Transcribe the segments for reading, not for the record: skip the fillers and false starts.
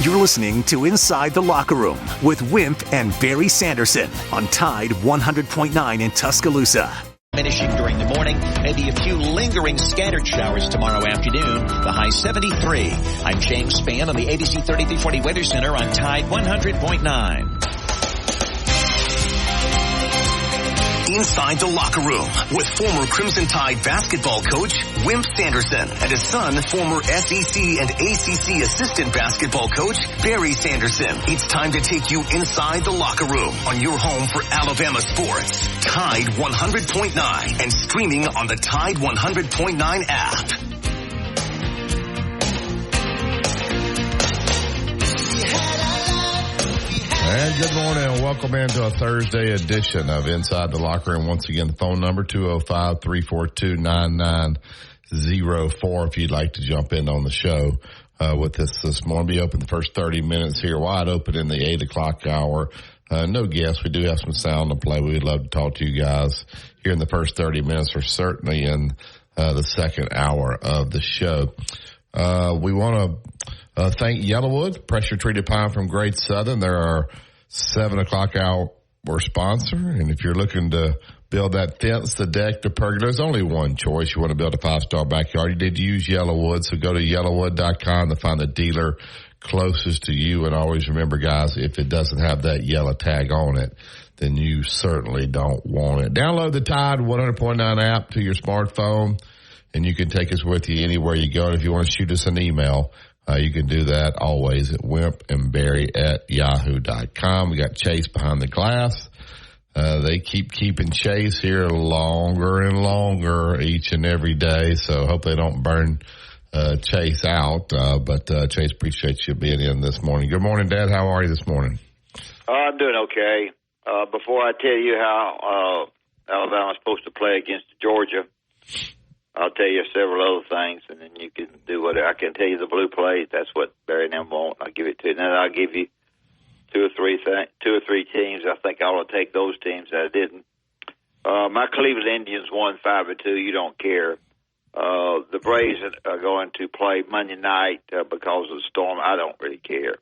You're listening to Inside the Locker Room with Wimp and Barry Sanderson on Tide 100.9 in Tuscaloosa. Finishing during the morning, maybe a few lingering scattered showers tomorrow afternoon, the high 73. I'm James Spann on the ABC 3340 Weather Center on Tide 100.9. Inside the Locker Room with former Crimson Tide basketball coach Wimp Sanderson and his son, former SEC and ACC assistant basketball coach Barry Sanderson. It's time to take you inside the locker room on your home for Alabama sports. Tide 100.9 and streaming on the Tide 100.9 app. And good morning and welcome into a Thursday edition of Inside the Locker Room. Once again, the phone number 205-342-9904 if you'd like to jump in on the show with us this morning. Be open the first 30 minutes here, wide open in the 8 o'clock hour. No guests. We do have some sound to play. We'd love to talk to you guys here in the first 30 minutes or certainly in the second hour of the show. We want to thank Yellowwood, pressure-treated pine from Great Southern. They're our 7 o'clock hour sponsor. And if you're looking to build that fence, the deck, the pergola, there's only one choice. You want to build a 5-star backyard. You need to use Yellowwood, so go to yellowwood.com to find the dealer closest to you. And always remember, guys, if it doesn't have that yellow tag on it, then you certainly don't want it. Download the Tide 100.9 app to your smartphone, and you can take us with you anywhere you go. And if you want to shoot us an email, you can do that always at wimpandbarry@yahoo.com. We got Chase behind the glass. They keep keeping Chase here longer and longer each and every day, so hope they don't burn Chase out. But Chase, appreciate you being in this morning. Good morning, Dad. How are you this morning? I'm doing okay. Before I tell you how Alabama's supposed to play against Georgia, I'll tell you several other things, and then you can do whatever. I can tell you the blue plate. That's what Barry and them want. I'll give it to you. And then I'll give you two or three teams. I think I ought to take those teams that I didn't. My Cleveland Indians won 5-2. You don't care. The Braves are going to play Monday night because of the storm. I don't really care.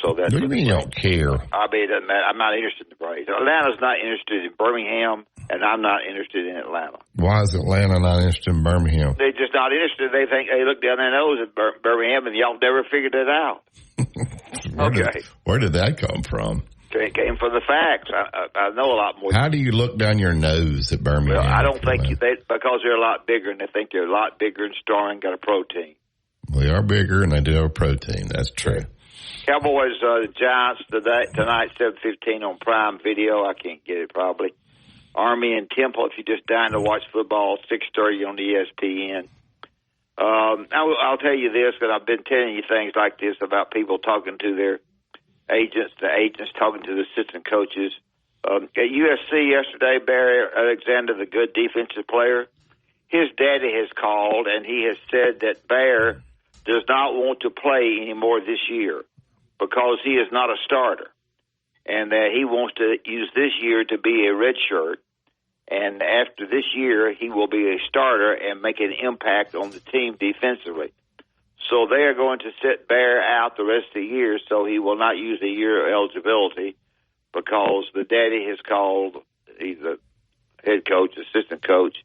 So that's what do you mean you don't care? I mean, it doesn't matter. I'm not interested in the Braves. Atlanta's not interested in Birmingham, and I'm not interested in Atlanta. Why is Atlanta not interested in Birmingham? They're just not interested. They think they look down their nose at Birmingham, and y'all never figured it out. Where did that come from? It came from the facts. I know a lot more. How do you look down your nose at Birmingham? Well, I don't think because they're a lot bigger, and they think they're a lot bigger and stronger and got a protein. Well, they are bigger, and they do have a protein. That's true. Cowboys, the Giants tonight, 7:15 on Prime Video. I can't get it probably. Army and Temple, if you're just dying to watch football, 6:30 on ESPN. I'll tell you this, because I've been telling you things like this about people talking to their agents, the agents talking to the assistant coaches. At USC yesterday, Barry Alexander, the good defensive player, his daddy has called, and he has said that Bear does not want to play anymore this year because he is not a starter, and that he wants to use this year to be a red shirt. And after this year, he will be a starter and make an impact on the team defensively. So they are going to sit Bear out the rest of the year, so he will not use a year of eligibility because the daddy has called. He's a head coach, assistant coach.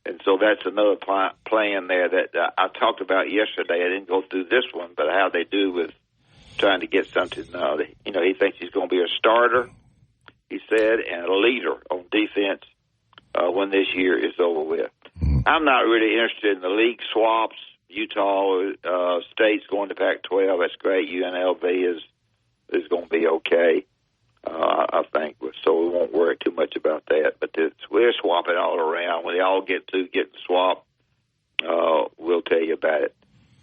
And so that's another plan there that I talked about yesterday. I didn't go through this one, but how they do with trying to get something. He thinks he's going to be a starter, he said, and a leader on defense when this year is over with. I'm not really interested in the league swaps. Utah State's going to Pac-12. That's great. UNLV is going to be okay, I think. So we won't worry too much about that. But we're swapping all around. When they all get swapped, we'll tell you about it.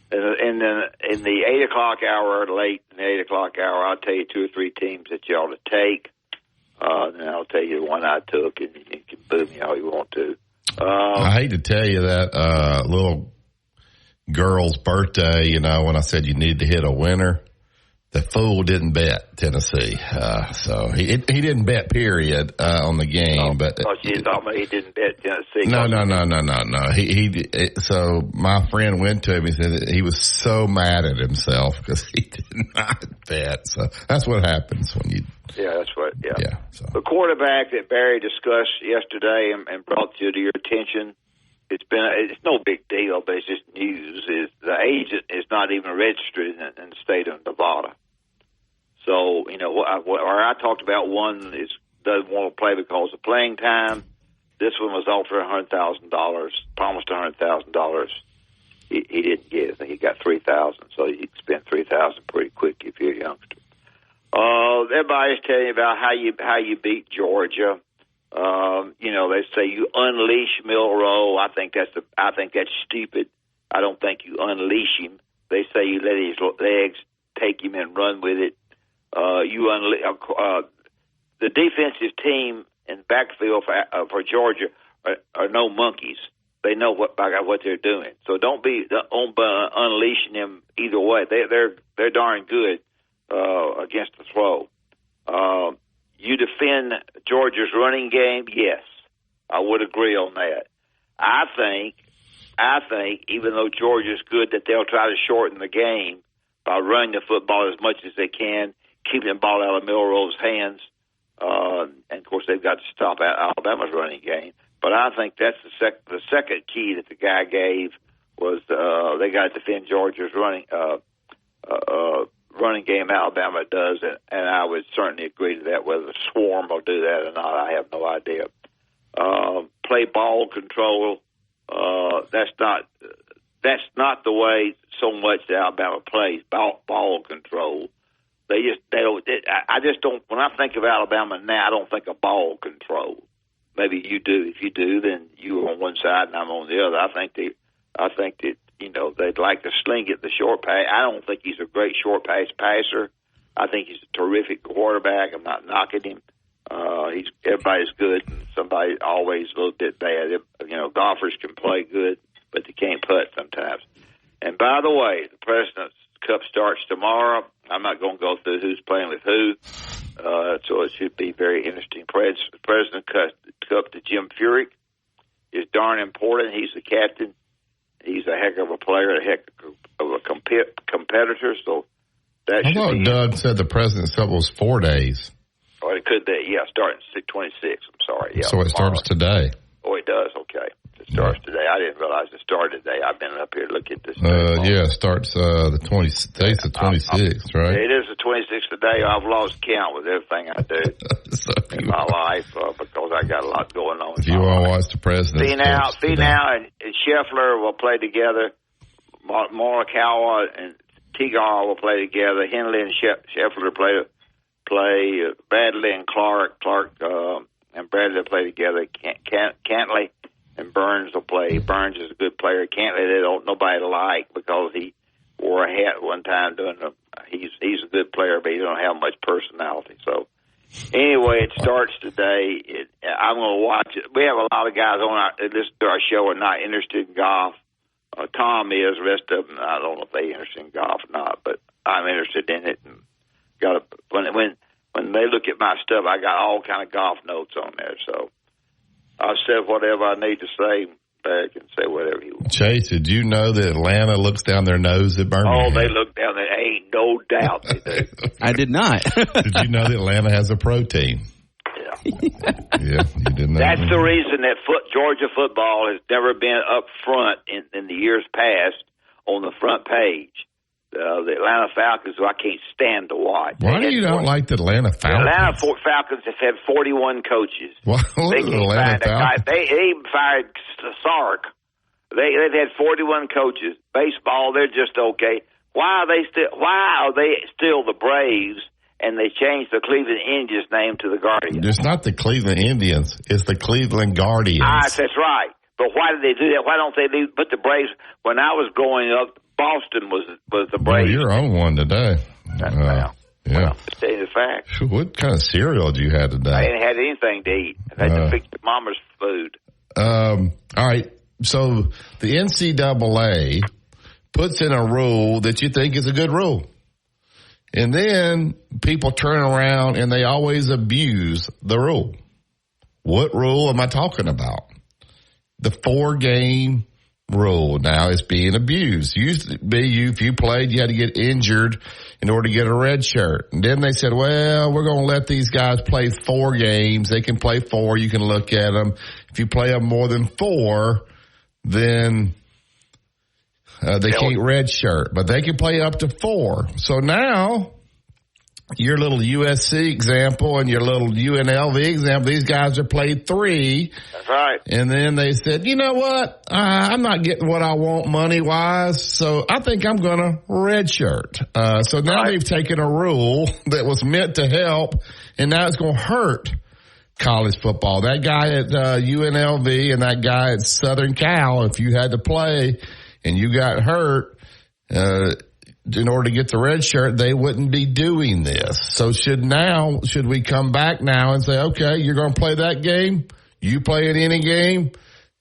And then in the 8 o'clock hour, late in the 8 o'clock hour, I'll tell you 2 or 3 teams that you ought to take. And I'll tell you the one I took, and you can boo me all you want to. I hate to tell you that little girl's birthday, when I said you need to hit a winner, the fool didn't bet Tennessee. So he didn't bet, period, on the game. But you thought he didn't bet Tennessee. No. So my friend went to him. He said that he was so mad at himself because he did not bet. So that's what happens when you. Yeah, that's what. Yeah. So. The quarterback that Barry discussed yesterday and brought to your attention. It's no big deal, but it's just news. Is the agent is not even registered in the state of Nevada. So where I talked about one doesn't want to play because of playing time. This one was offered $100,000, promised $100,000. He didn't get it. I think he got $3,000. So you can spend $3,000 pretty quick if you're a youngster. Everybody's telling you about how you beat Georgia. They say you unleash Milroe. I think that's stupid. I don't think you unleash him. They say you let his legs take him and run with it. The defensive team in backfield for Georgia are no monkeys. They know what they're doing. So don't be unleashing them either way. They're darn good against the throw. You defend Georgia's running game? Yes, I would agree on that. I think even though Georgia's good, that they'll try to shorten the game by running the football as much as they can, keeping the ball out of Milroe's hands. And of course, they've got to stop Alabama's running game. But I think that's the second key that the guy gave was they got to defend Georgia's running game. Alabama does, and I would certainly agree to that. Whether the Swarm will do that or not, I have no idea. Play ball control. That's not the way so much that Alabama plays ball control. I just don't. When I think of Alabama now, I don't think of ball control. Maybe you do. If you do, then you're on one side and I'm on the other. I think that they'd like to sling it the short pass. I don't think he's a great short pass passer. I think he's a terrific quarterback. I'm not knocking him. Everybody's good, and somebody always a little bit bad. Golfers can play good, but they can't putt sometimes. And by the way, the President's Cup starts tomorrow. I'm not going to go through who's playing with who, so it should be very interesting. President's Cup to Jim Furyk is darn important. He's the captain. He's a heck of a player, a heck of a competitor. So that I thought Doug said the President's Cup was 4 days. Oh, it could be. Yeah, starting 26. I'm sorry. Yeah, so it starts today. Oh, it does. Okay. It starts today. I didn't realize it started today. I've been up here looking at this. It starts the 26th, right? It is the 26th today. I've lost count with everything I do in my life because I got a lot going on. If you want to watch the President's Cup, Finau and Scheffler will play together. Morikawa and Tigard will play together. Henley and Scheffler play. Bradley and Clark and Bradley play together. Cantley and Burns will play. Burns is a good player. Cantley, nobody like because he wore a hat one time he's a good player, but he don't have much personality. So anyway, it starts today. I'm going to watch it. We have a lot of guys on listen to our show are not interested in golf. Tom is. The rest of them, I don't know if they're interested in golf or not, but I'm interested in it. And when they look at my stuff, I got all kind of golf notes on there. So I've said whatever I need to say. Barry can say whatever he wants. Chase, did you know that Atlanta looks down their nose at Birmingham? Oh, they look down there. Ain't no doubt they do. I did not. Did you know that Atlanta has a pro team? Yeah. Yeah, you didn't know. That's the reason that Georgia football has never been up front in the years past on the front page. The Atlanta Falcons, who I can't stand to watch. Why do you don't like the Atlanta Falcons? The Atlanta Falcons have had 41 coaches. Well, they can't find a guy. They even fired Sark. They've had 41 coaches. Baseball, they're just okay. Why are they still the Braves? And they changed the Cleveland Indians' name to the Guardians. It's not the Cleveland Indians. It's the Cleveland Guardians. That's right. But why did they do that? Why don't they put the Braves? When I was growing up, Boston was the Braves. Well, you're on one today. Yeah. Well, to tell you the facts. What kind of cereal did you have today? I didn't have anything to eat. I had to fix Mama's food. All right. So the NCAA puts in a rule that you think is a good rule. And then people turn around and they always abuse the rule. What rule am I talking about? The 4-game rule now is being abused. Used to be if you played, you had to get injured in order to get a red shirt. And then they said, well, we're going to let these guys play 4 games. They can play 4. You can look at them. If you play them more than 4, then they can't red shirt. But they can play up to 4. So now your little USC example and your little UNLV example, these guys have played 3. That's right. And then they said, you know what? I'm not getting what I want money-wise, so I think I'm going to redshirt. So now they've taken a rule that was meant to help, and now it's going to hurt college football. That guy at UNLV and that guy at Southern Cal, if you had to play and you got hurt, in order to get the red shirt, they wouldn't be doing this. So should we come back now and say, okay, you're going to play that game? You play in any game?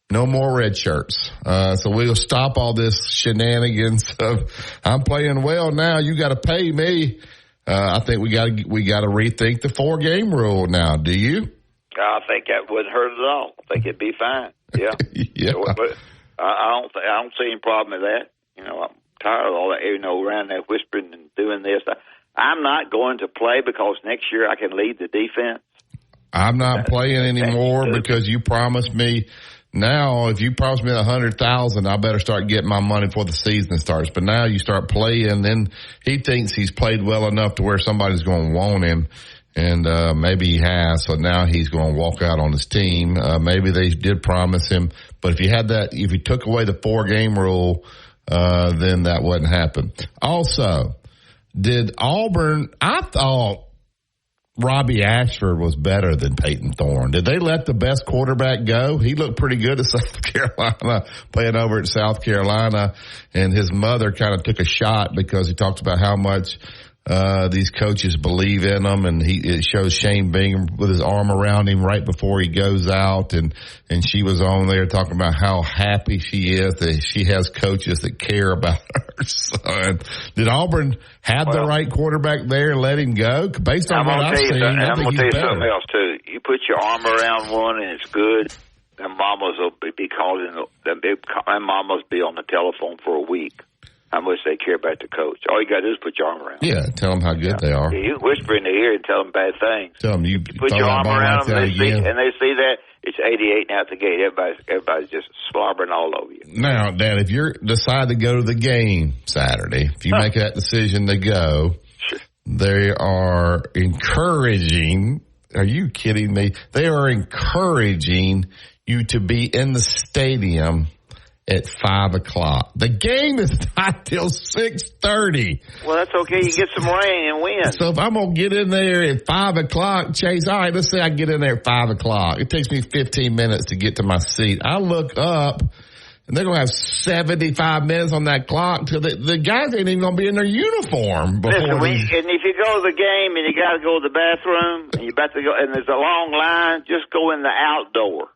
No more red shirts. So we'll stop all this shenanigans of I'm playing well now. You got to pay me. I think we got to rethink the 4-game rule now. Do you? I think that wouldn't hurt at all. I think it'd be fine. Yeah. Yeah. But I don't see any problem with that. I'm tired of all that, around there whispering and doing this. I'm not going to play because next year I can lead the defense. I'm not playing anymore because you promised me. Now, if you promised me $100,000, I better start getting my money before the season starts. But now you start playing, then he thinks he's played well enough to where somebody's going to want him. And maybe he has, so now he's going to walk out on his team. Maybe they did promise him. But if you took away the 4-game rule, then that wouldn't happen. Also, did Auburn, I thought Robbie Ashford was better than Peyton Thorne. Did they let the best quarterback go? He looked pretty good at South Carolina, playing over at South Carolina, and his mother kind of took a shot because he talked about how much these coaches believe in him, and it shows Shane Bingham with his arm around him right before he goes out, and she was on there talking about how happy she is that she has coaches that care about her son. Did Auburn have the right quarterback there and let him go? Based on what I've seen, I think he's better. I'm going to tell you something else, too. You put your arm around one and it's good, and mamas will be calling, and mamas be on the telephone for a week. How much they care about the coach. All you got to do is put your arm around them. Yeah, tell them how good they are. Yeah, you whisper in the ear and tell them bad things. Tell them you put your arm around them, and they see that, it's 88 out the gate. Everybody's just slobbering all over you. Now, Dad, if you decide to go to the game Saturday, if you make that decision to go, they are encouraging, are you kidding me? They are encouraging you to be in the stadium at 5 o'clock. The game is not till 6:30. Well, that's okay. You get some rain and wind. So if I'm going to get in there at 5 o'clock, Chase, all right, let's say I get in there at 5 o'clock. It takes me 15 minutes to get to my seat. I look up, and they're going to have 75 minutes on that clock till the guys ain't even going to be in their uniform before. Listen, and if you go to the game and you got to go to the bathroom and you about to go, and there's a long line, just go in the outdoor.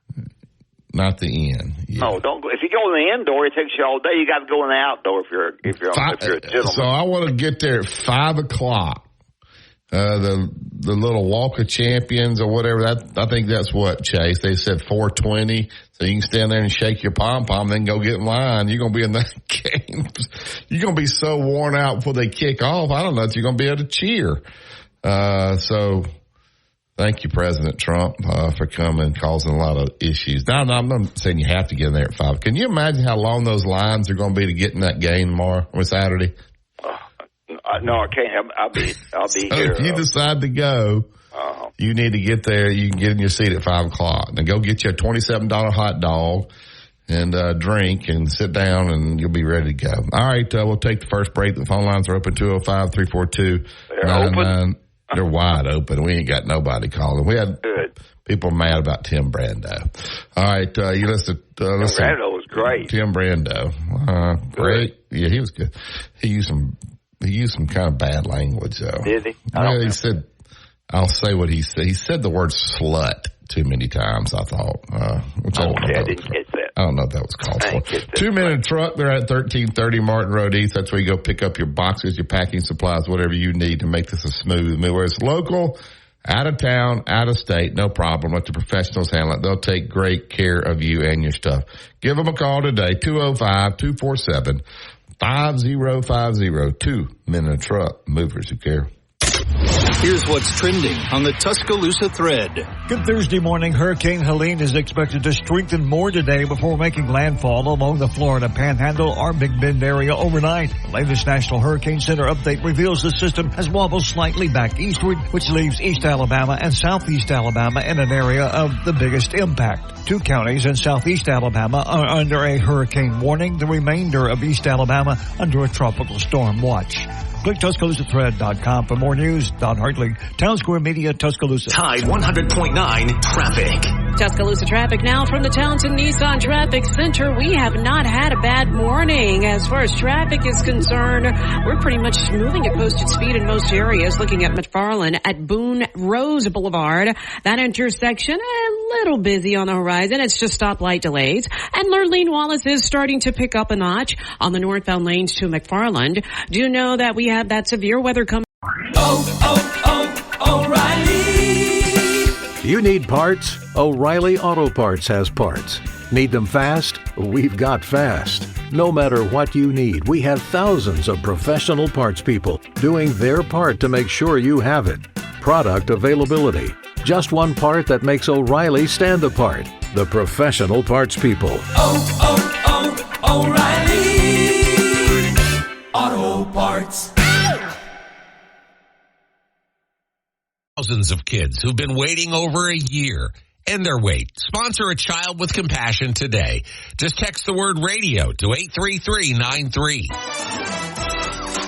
Not the in. Yeah. No, don't go. If you go in the indoor, it takes you all day. You got to go in the outdoor if you're a gentleman. So I want to get there at 5 o'clock. The little Walk of Champions or whatever. I think that's what, Chase. They said 4:20. So you can stand there and shake your pom-pom, then go get in line. You're going to be in that game. You're going to be so worn out before they kick off. I don't know if you're going to be able to cheer. So thank you, President Trump, for coming, causing a lot of issues. Now, I'm not saying you have to get in there at 5. Can you imagine how long those lines are going to be to get in that game tomorrow or Saturday? No, I can't. I'll be here. If you decide to go, you need to get there. You can get in your seat at 5 o'clock. Then go get you a $27 hot dog and drink and sit down, and you'll be ready to go. All right, we'll take the first break. The phone lines are open, 205-342-99. They're wide open. We ain't got nobody calling. We had people mad about Tim Brando. All right, you listen. Tim Brando was great. Tim Brando, great. Yeah, he was good. He used some kind of bad language, though. Did he? Yeah, he said, I'll say what he said. He said the word slut too many times, I thought. I didn't catch that. I don't know if that was called for. 2-minute truck. They're at 1330 Martin Road East. That's where you go pick up your boxes, your packing supplies, whatever you need to make this a smooth move. Where it's local, out of town, out of state, no problem. Let the professionals handle it. They'll take great care of you and your stuff. Give them a call today, 205-247-5050. 2-minute truck. Movers who care. Here's what's trending on the Tuscaloosa thread. Good Thursday morning. Hurricane Helene is expected to strengthen more today before making landfall along the Florida Panhandle or Big Bend area overnight. The latest National Hurricane Center update reveals the system has wobbled slightly back eastward, which leaves East Alabama and Southeast Alabama in an area of the biggest impact. 2 counties in Southeast Alabama are under a hurricane warning. The remainder of East Alabama under a tropical storm watch. Click TuscaloosaThread.com for more news. Don Hartley, Town Square Media, Tuscaloosa. Tide 100.9 traffic. Tuscaloosa traffic now from the Townsend Nissan Traffic Center. We have not had a bad morning as far as traffic is concerned. We're pretty much moving at posted speed in most areas. Looking at McFarland at Boone Rose Boulevard. That intersection a little busy on the horizon. It's just stoplight delays. And Lurleen Wallace is starting to pick up a notch on the northbound lanes to McFarland. Do know that we have that severe weather coming. O'Reilly. You need parts? O'Reilly Auto Parts has parts. Need them fast? We've got fast. No matter what you need, we have thousands of professional parts people doing their part to make sure you have it. Product availability. Just one part that makes O'Reilly stand apart. The professional parts people. O'Reilly Auto Parts. Thousands of kids who've been waiting over a year. End their wait. Sponsor a child with compassion today. Just text the word radio to 83393.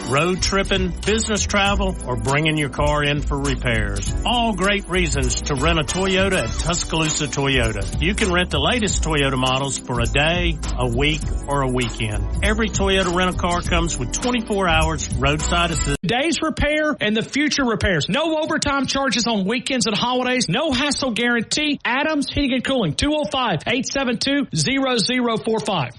Road tripping, business travel, or bringing your car in for repairs. All great reasons to rent a Toyota at Tuscaloosa Toyota. You can rent the latest Toyota models for a day, a week, or a weekend. Every Toyota rental car comes with 24 hours roadside assistance. Today's repair and the future repairs. No overtime charges on weekends and holidays. No hassle guarantee. Adams Heating and Cooling, 205-872-0045.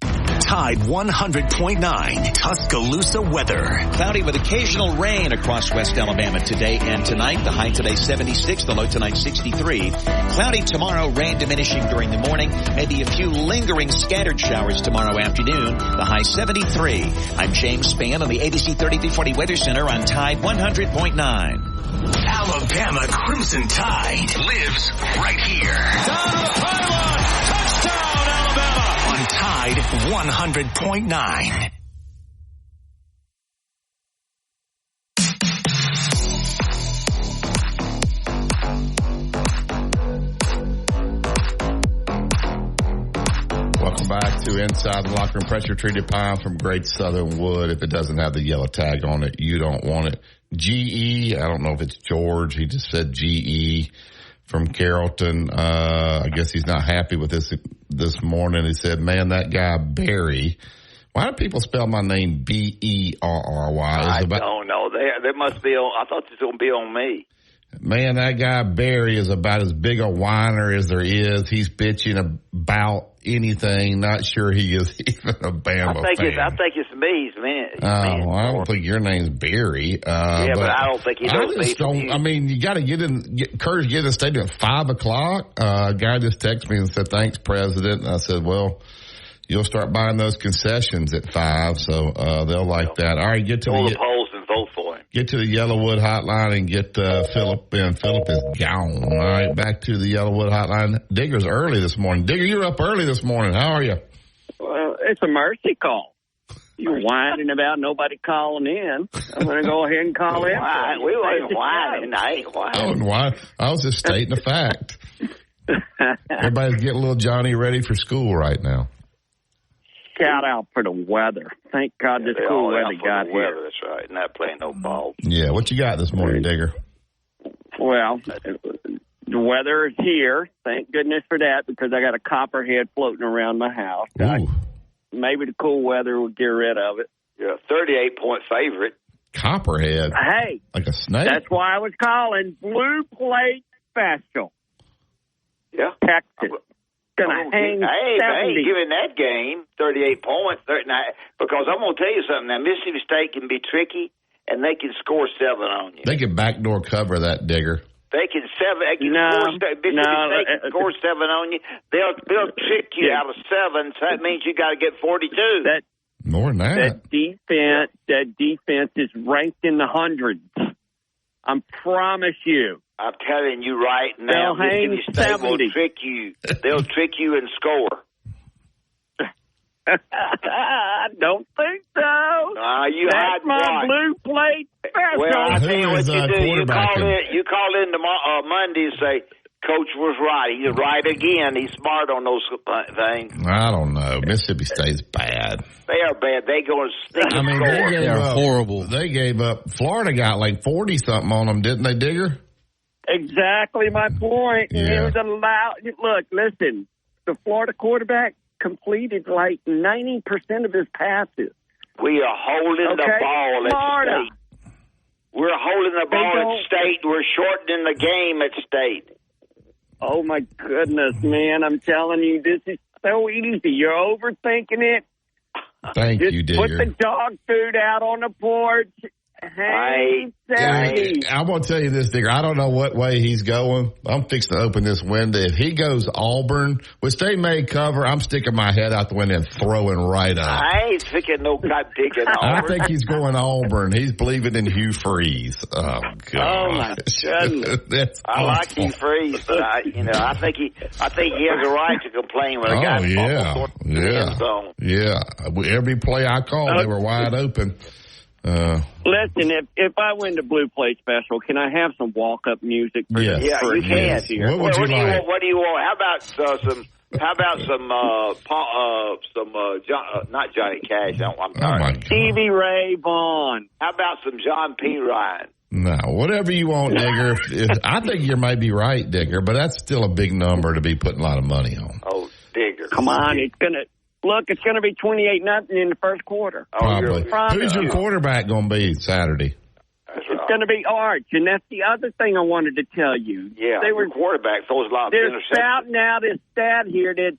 Tide 100.9 Tuscaloosa weather. Cloudy with occasional rain across West Alabama today and tonight. The high today 76, the low tonight 63. Cloudy tomorrow, rain diminishing during the morning. Maybe a few lingering scattered showers tomorrow afternoon. The high 73. I'm James Spann on the ABC 3340 Weather Center on Tide 100.9. Alabama Crimson Tide lives right here. Down the pylon. Touchdown, Alabama. On Tide 100.9. Welcome back to Inside the Locker Room. Pressure treated pine from Great Southern Wood. If it doesn't have the yellow tag on it, you don't want it. GE, I don't know if it's George. He just said GE from Carrollton. I guess he's not happy with this morning. He said, man, that guy Barry. Why do people spell my name Berry? I don't know. There must be on, I thought this was going to be on me. Man, that guy Barry is about as big a whiner as there is. He's bitching about anything. Not sure he is even a Bama fan. I think it's me. I don't think your name's Barry. But I don't think he knows me. I mean, you got to get Curtis get in the stadium at 5:00. A guy just texted me and said, "Thanks, President." And I said, "Well, you'll start buying those concessions at 5, so they'll like that." All right, get to the polls and vote for him. Get to the Yellowwood hotline and get Philip in. Philip is gone. All right, back to the Yellowwood hotline. Digger's early this morning. Digger, you're up early this morning. How are you? Well, it's a mercy call. You're whining about nobody calling in. I'm going to go ahead and call in. We weren't whining. I ain't whining. I was just stating a fact. Everybody's getting little Johnny ready for school right now. Shout out for the weather. Thank God this cool weather got here. That's right. Not playing no ball. Yeah, what you got this morning, Digger? Well, the weather is here. Thank goodness for that, because I got a copperhead floating around my house. Maybe the cool weather will get rid of it. Yeah, 38-point favorite. Copperhead? Hey. Like a snake? That's why I was calling Blue Plate Special. Yeah. Texas. Gonna hang 70. Hey, giving that game 38 points, 39, because I'm gonna tell you something. Now Mississippi State can be tricky, and they can score 7 on you. They can backdoor cover that, Digger. They can score 7 on you. They'll trick you out of 7. So that means you got to get 42. More than that. That defense is ranked in the hundreds. I promise you. I'm telling you right now, Mississippi State will trick you. They'll trick you and score. I don't think so. That's my blue plate special. Well, I tell you what you do. You call in tomorrow, Monday and say, Coach was right. He's right again. He's smart on those things. I don't know. Mississippi State's bad. They are bad. They go and stick and score. They're horrible. They gave up. Florida got like 40-something on them, didn't they, Digger? Exactly my point. Yeah. It was allowed. Look, listen. The Florida quarterback completed like 90% of his passes. We are holding the ball at State. We're holding the ball at State. We're shortening the game at State. Oh, my goodness, man. I'm telling you, this is so easy. You're overthinking it. Thank you, Digger. Put the dog food out on the porch. Hey, I'm going to tell you this, Digger. I don't know what way he's going. I'm fixing to open this window. If he goes Auburn, which they may cover, I'm sticking my head out the window and throwing right up. I ain't thinking no picking Auburn. I think he's going Auburn. He's believing in Hugh Freeze. Oh, God. Oh, my goodness. I like Hugh Freeze, but I think he has a right to complain when a guy Every play I called, they were wide open. Listen, if I win the blue plate special, can I have some walk-up music? You can. What would you like? What do you want? How about not Johnny Cash? I'm sorry. Stevie Ray Vaughan. How about some John P. Ryan? No, whatever you want, Digger. I think you might be right, Digger, but that's still a big number to be putting a lot of money on. Oh, Digger. Come on, it's going to be 28-0 in the first quarter. Probably. Who's your quarterback going to be Saturday? It's going to be Arch, and that's the other thing I wanted to tell you. Yeah, they were quarterback throws a lot of they're interceptions. spouting out this stat here that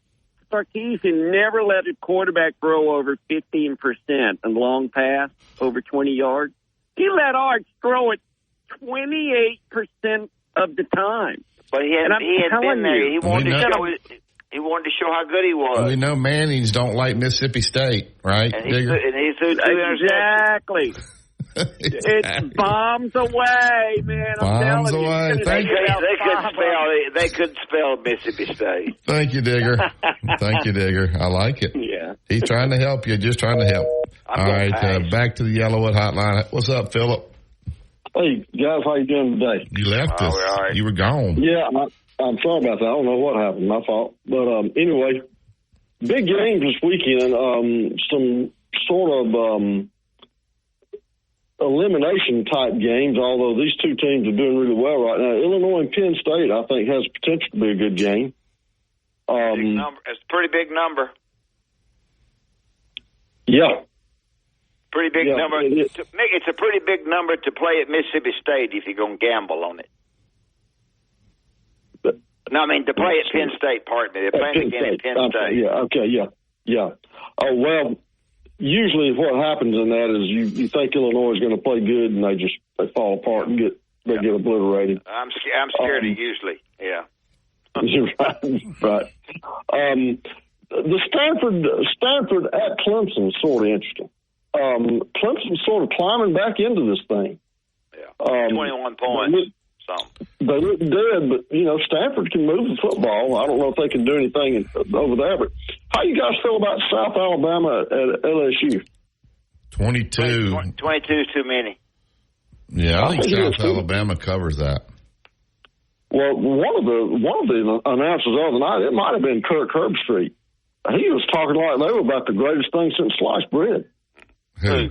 Sarkisian never let a quarterback throw over 15% in long pass, over 20 yards. He let Arch throw it 28% of the time. But he had been there. He wanted to show how good he was. We know Mannings don't like Mississippi State, right? And he threw 2 interceptions. Exactly. It's bombs away, man. Bombs away. They couldn't spell Mississippi State. Thank you, Digger. Thank you, Digger. I like it. Yeah. He's trying to help you. Just trying to help. All right. Back to the Yellowwood Hotline. What's up, Philip? Hey, guys. How you doing today? You left us. Right. You were gone. Yeah, I'm sorry about that. I don't know what happened. My fault. But anyway, big games this weekend. Some sort of elimination type games, although these two teams are doing really well right now. Illinois and Penn State, I think, has potential to be a good game. Big number. It's a pretty big number. Yeah. Pretty big number. It's a pretty big number to play at Mississippi State if you're going to gamble on it. No, I mean to play at Penn State, pardon me. They're playing again at Penn State. Yeah. Oh, well, usually what happens in that is you think Illinois is going to play good and they fall apart and get obliterated. I'm scared of usually. Yeah. Right. The Stanford at Clemson is sort of interesting. Clemson's sort of climbing back into this thing. Yeah. 21 points. They look good, but, Stanford can move the football. I don't know if they can do anything over there. But how you guys feel about South Alabama at LSU? 22. 22 is too many. Yeah, I think South Alabama covers that. Well, one of the announcers the other night, it might have been Kirk Herbstreit. He was talking like they were about the greatest thing since sliced bread. Who?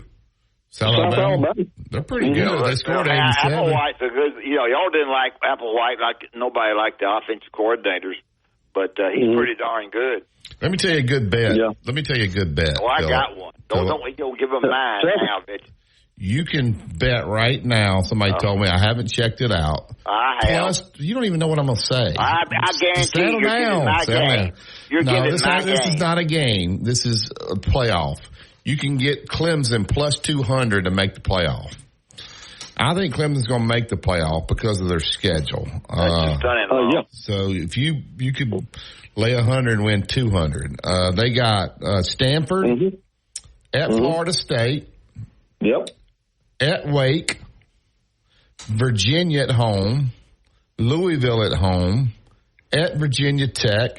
South Alabama? They're pretty good. They scored 87. Applewhite's a good. Y'all didn't like Applewhite. Nobody liked the offensive coordinators, but he's pretty darn good. Let me tell you a good bet. Yeah. Let me tell you a good bet. Oh, I got one. Don't give them mine now, bitch. You can bet right now. Somebody told me, I haven't checked it out. I have. Plus, you don't even know what I'm going to say. I guarantee Settle you're down. getting my game. You're getting this my is game. not a game. This is a playoff. You can get Clemson plus 200 to make the playoff. I think Clemson's going to make the playoff because of their schedule. So if you could lay 100 and win 200. They got Stanford at Florida State. Yep. At Wake, Virginia at home, Louisville at home, at Virginia Tech,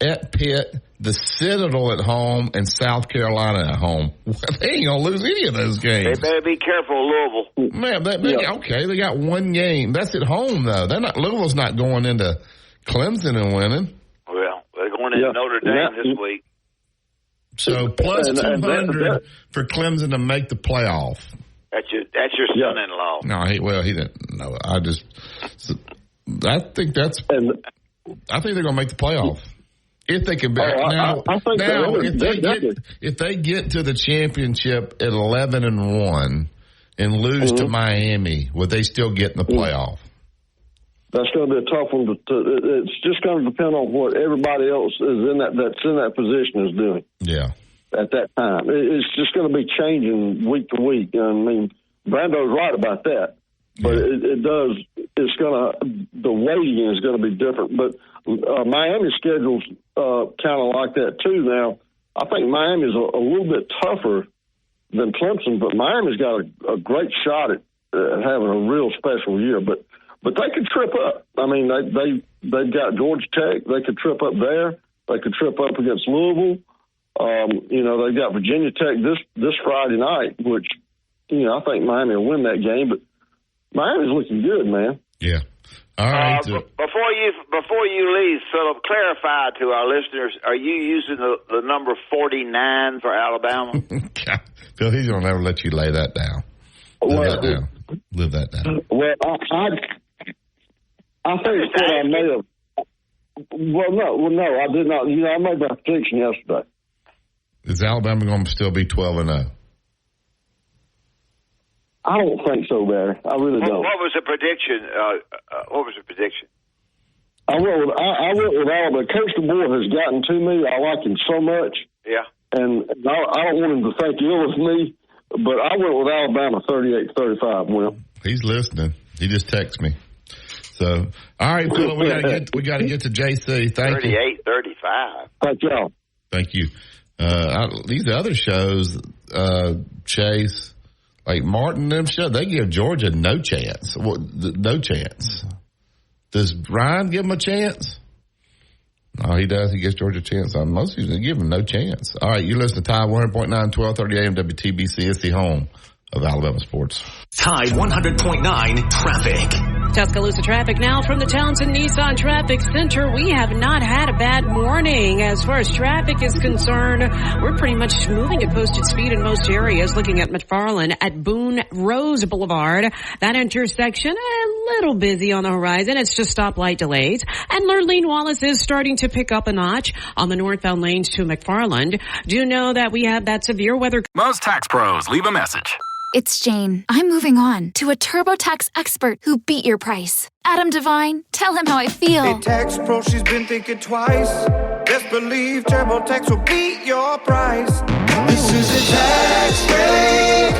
at Pitt, the Citadel at home, and South Carolina at home. They ain't going to lose any of those games. They better be careful, Louisville. Man, okay, they got one game. That's at home, though. Louisville's not going into Clemson and winning. Well, they're going into Notre Dame this week. So plus 200 for Clemson to make the playoff. That's your son-in-law. No, he didn't know. I think they're going to make the playoff if they can. If they get to the championship at 11-1 and lose to Miami, would they still get in the playoff? That's going to be a tough one. It's just going to depend on what everybody else is that's in that position is doing. Yeah. At that time, it's just going to be changing week to week. I mean, Brando's right about that, but the weighting is going to be different. But Miami's schedule's kind of like that too. Now, I think Miami's a little bit tougher than Clemson, but Miami's got a great shot at having a real special year. But they could trip up. I mean, they've got Georgia Tech. They could trip up there. They could trip up against Louisville. They've got Virginia Tech this Friday night, which, I think Miami will win that game. But Miami's looking good, man. Yeah. All right. Before you leave, Philip, clarify to our listeners: are you using the number 49 for Alabama? Phil, he's going to never let you lay that down. Live that down. Well, I think that I may have. Well, no, I did not. I made my prediction yesterday. Is Alabama going to still be 12-0? I don't think so, Barry. I really don't. What was the prediction? I went with Alabama. Coach DeBoer has gotten to me. I like him so much. Yeah. And I don't want him to think ill of me, but I went with Alabama 38-35, Will. He's listening. He just texted me. So, all right, Phil, we got to get to JC. Thank you. 38-35. Thank y'all. Thank you. These other shows, Chase, like Martin, them show, they give Georgia no chance. No chance. Does Ryan give him a chance? No, he does. He gives Georgia a chance. Most of them give him no chance. All right, you listen to Tide 100.9, 1230 AM WTBC. It's the home of Alabama sports. Tide 100.9 traffic. Tuscaloosa traffic now from the Townsend Nissan Traffic Center. We have not had a bad morning as far as traffic is concerned. We're pretty much moving at posted speed in most areas. Looking at McFarland at Boone Rose Boulevard. That intersection, a little busy on the horizon. It's just stoplight delays. And Lurleen Wallace is starting to pick up a notch on the northbound lanes to McFarland. Do know that we have that severe weather. Most tax pros leave a message. It's Jane. I'm moving on to a TurboTax expert who beat your price. Adam Devine, tell him how I feel. Hey, tax pro, she's been thinking twice. Best believe TurboTax will beat your price. This is a tax break.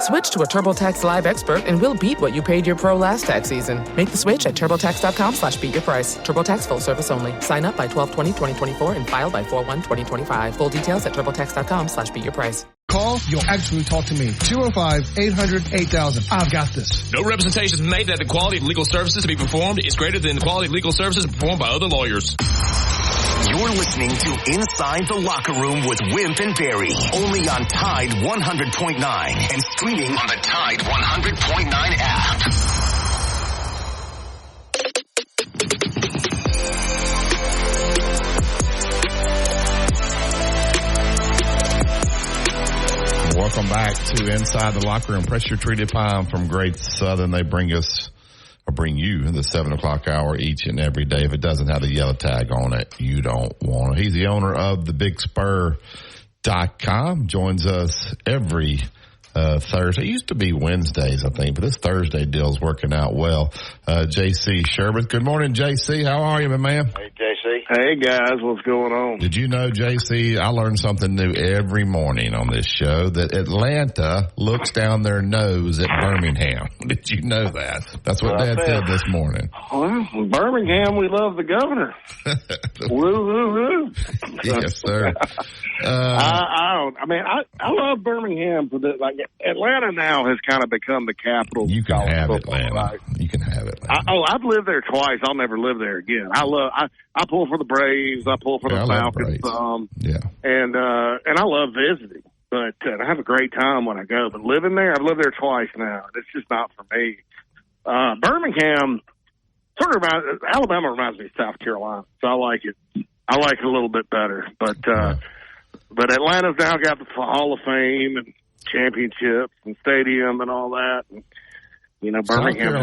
Switch to a TurboTax Live expert and we'll beat what you paid your pro last tax season. Make the switch at TurboTax.com/beat your price. TurboTax full service only. Sign up by 12/20/2024 and file by 4/1/2025. Full details at TurboTax.com/beat your price. Call, you'll actually talk to me. 205-800-8000. I've got this. No representations made that the quality of legal services to be performed is greater than the quality of legal services performed by other lawyers. You're listening to Inside the Locker Room with Wimp and Barry, only on Tide 100.9 and streaming on the Tide 100.9 app. Welcome back to Inside the Locker Room. Pressure Treated Pine from Great Southern. They bring you the 7 o'clock hour each and every day. If it doesn't have the yellow tag on it, you don't want it. He's the owner of the BigSpur.com. Joins us every Thursday. It used to be Wednesdays, I think, but this Thursday deal's working out well. J.C. Sherbert. Good morning, J.C. How are you, my man? Hey, J.C. Hey, guys. What's going on? Did you know, J.C., I learn something new every morning on this show, that Atlanta looks down their nose at Birmingham. Did you know that? That's what Dad said this morning. Well, Birmingham, we love the governor. Woo, woo, woo. Yes, sir. I love Birmingham for this. Like, Atlanta now has kind of become the capital. You can have football, Atlanta. right? You can have it. I've lived there twice. I'll never live there again. I pull for the Braves. I pull for the Falcons. And I love visiting, but I have a great time when I go. But living there, I've lived there twice now. It's just not for me. Birmingham, sort of Alabama reminds me of South Carolina, so I like it. I like it a little bit better. But Atlanta's now got the Hall of Fame and championships and stadium and all that. And, you know, Birmingham.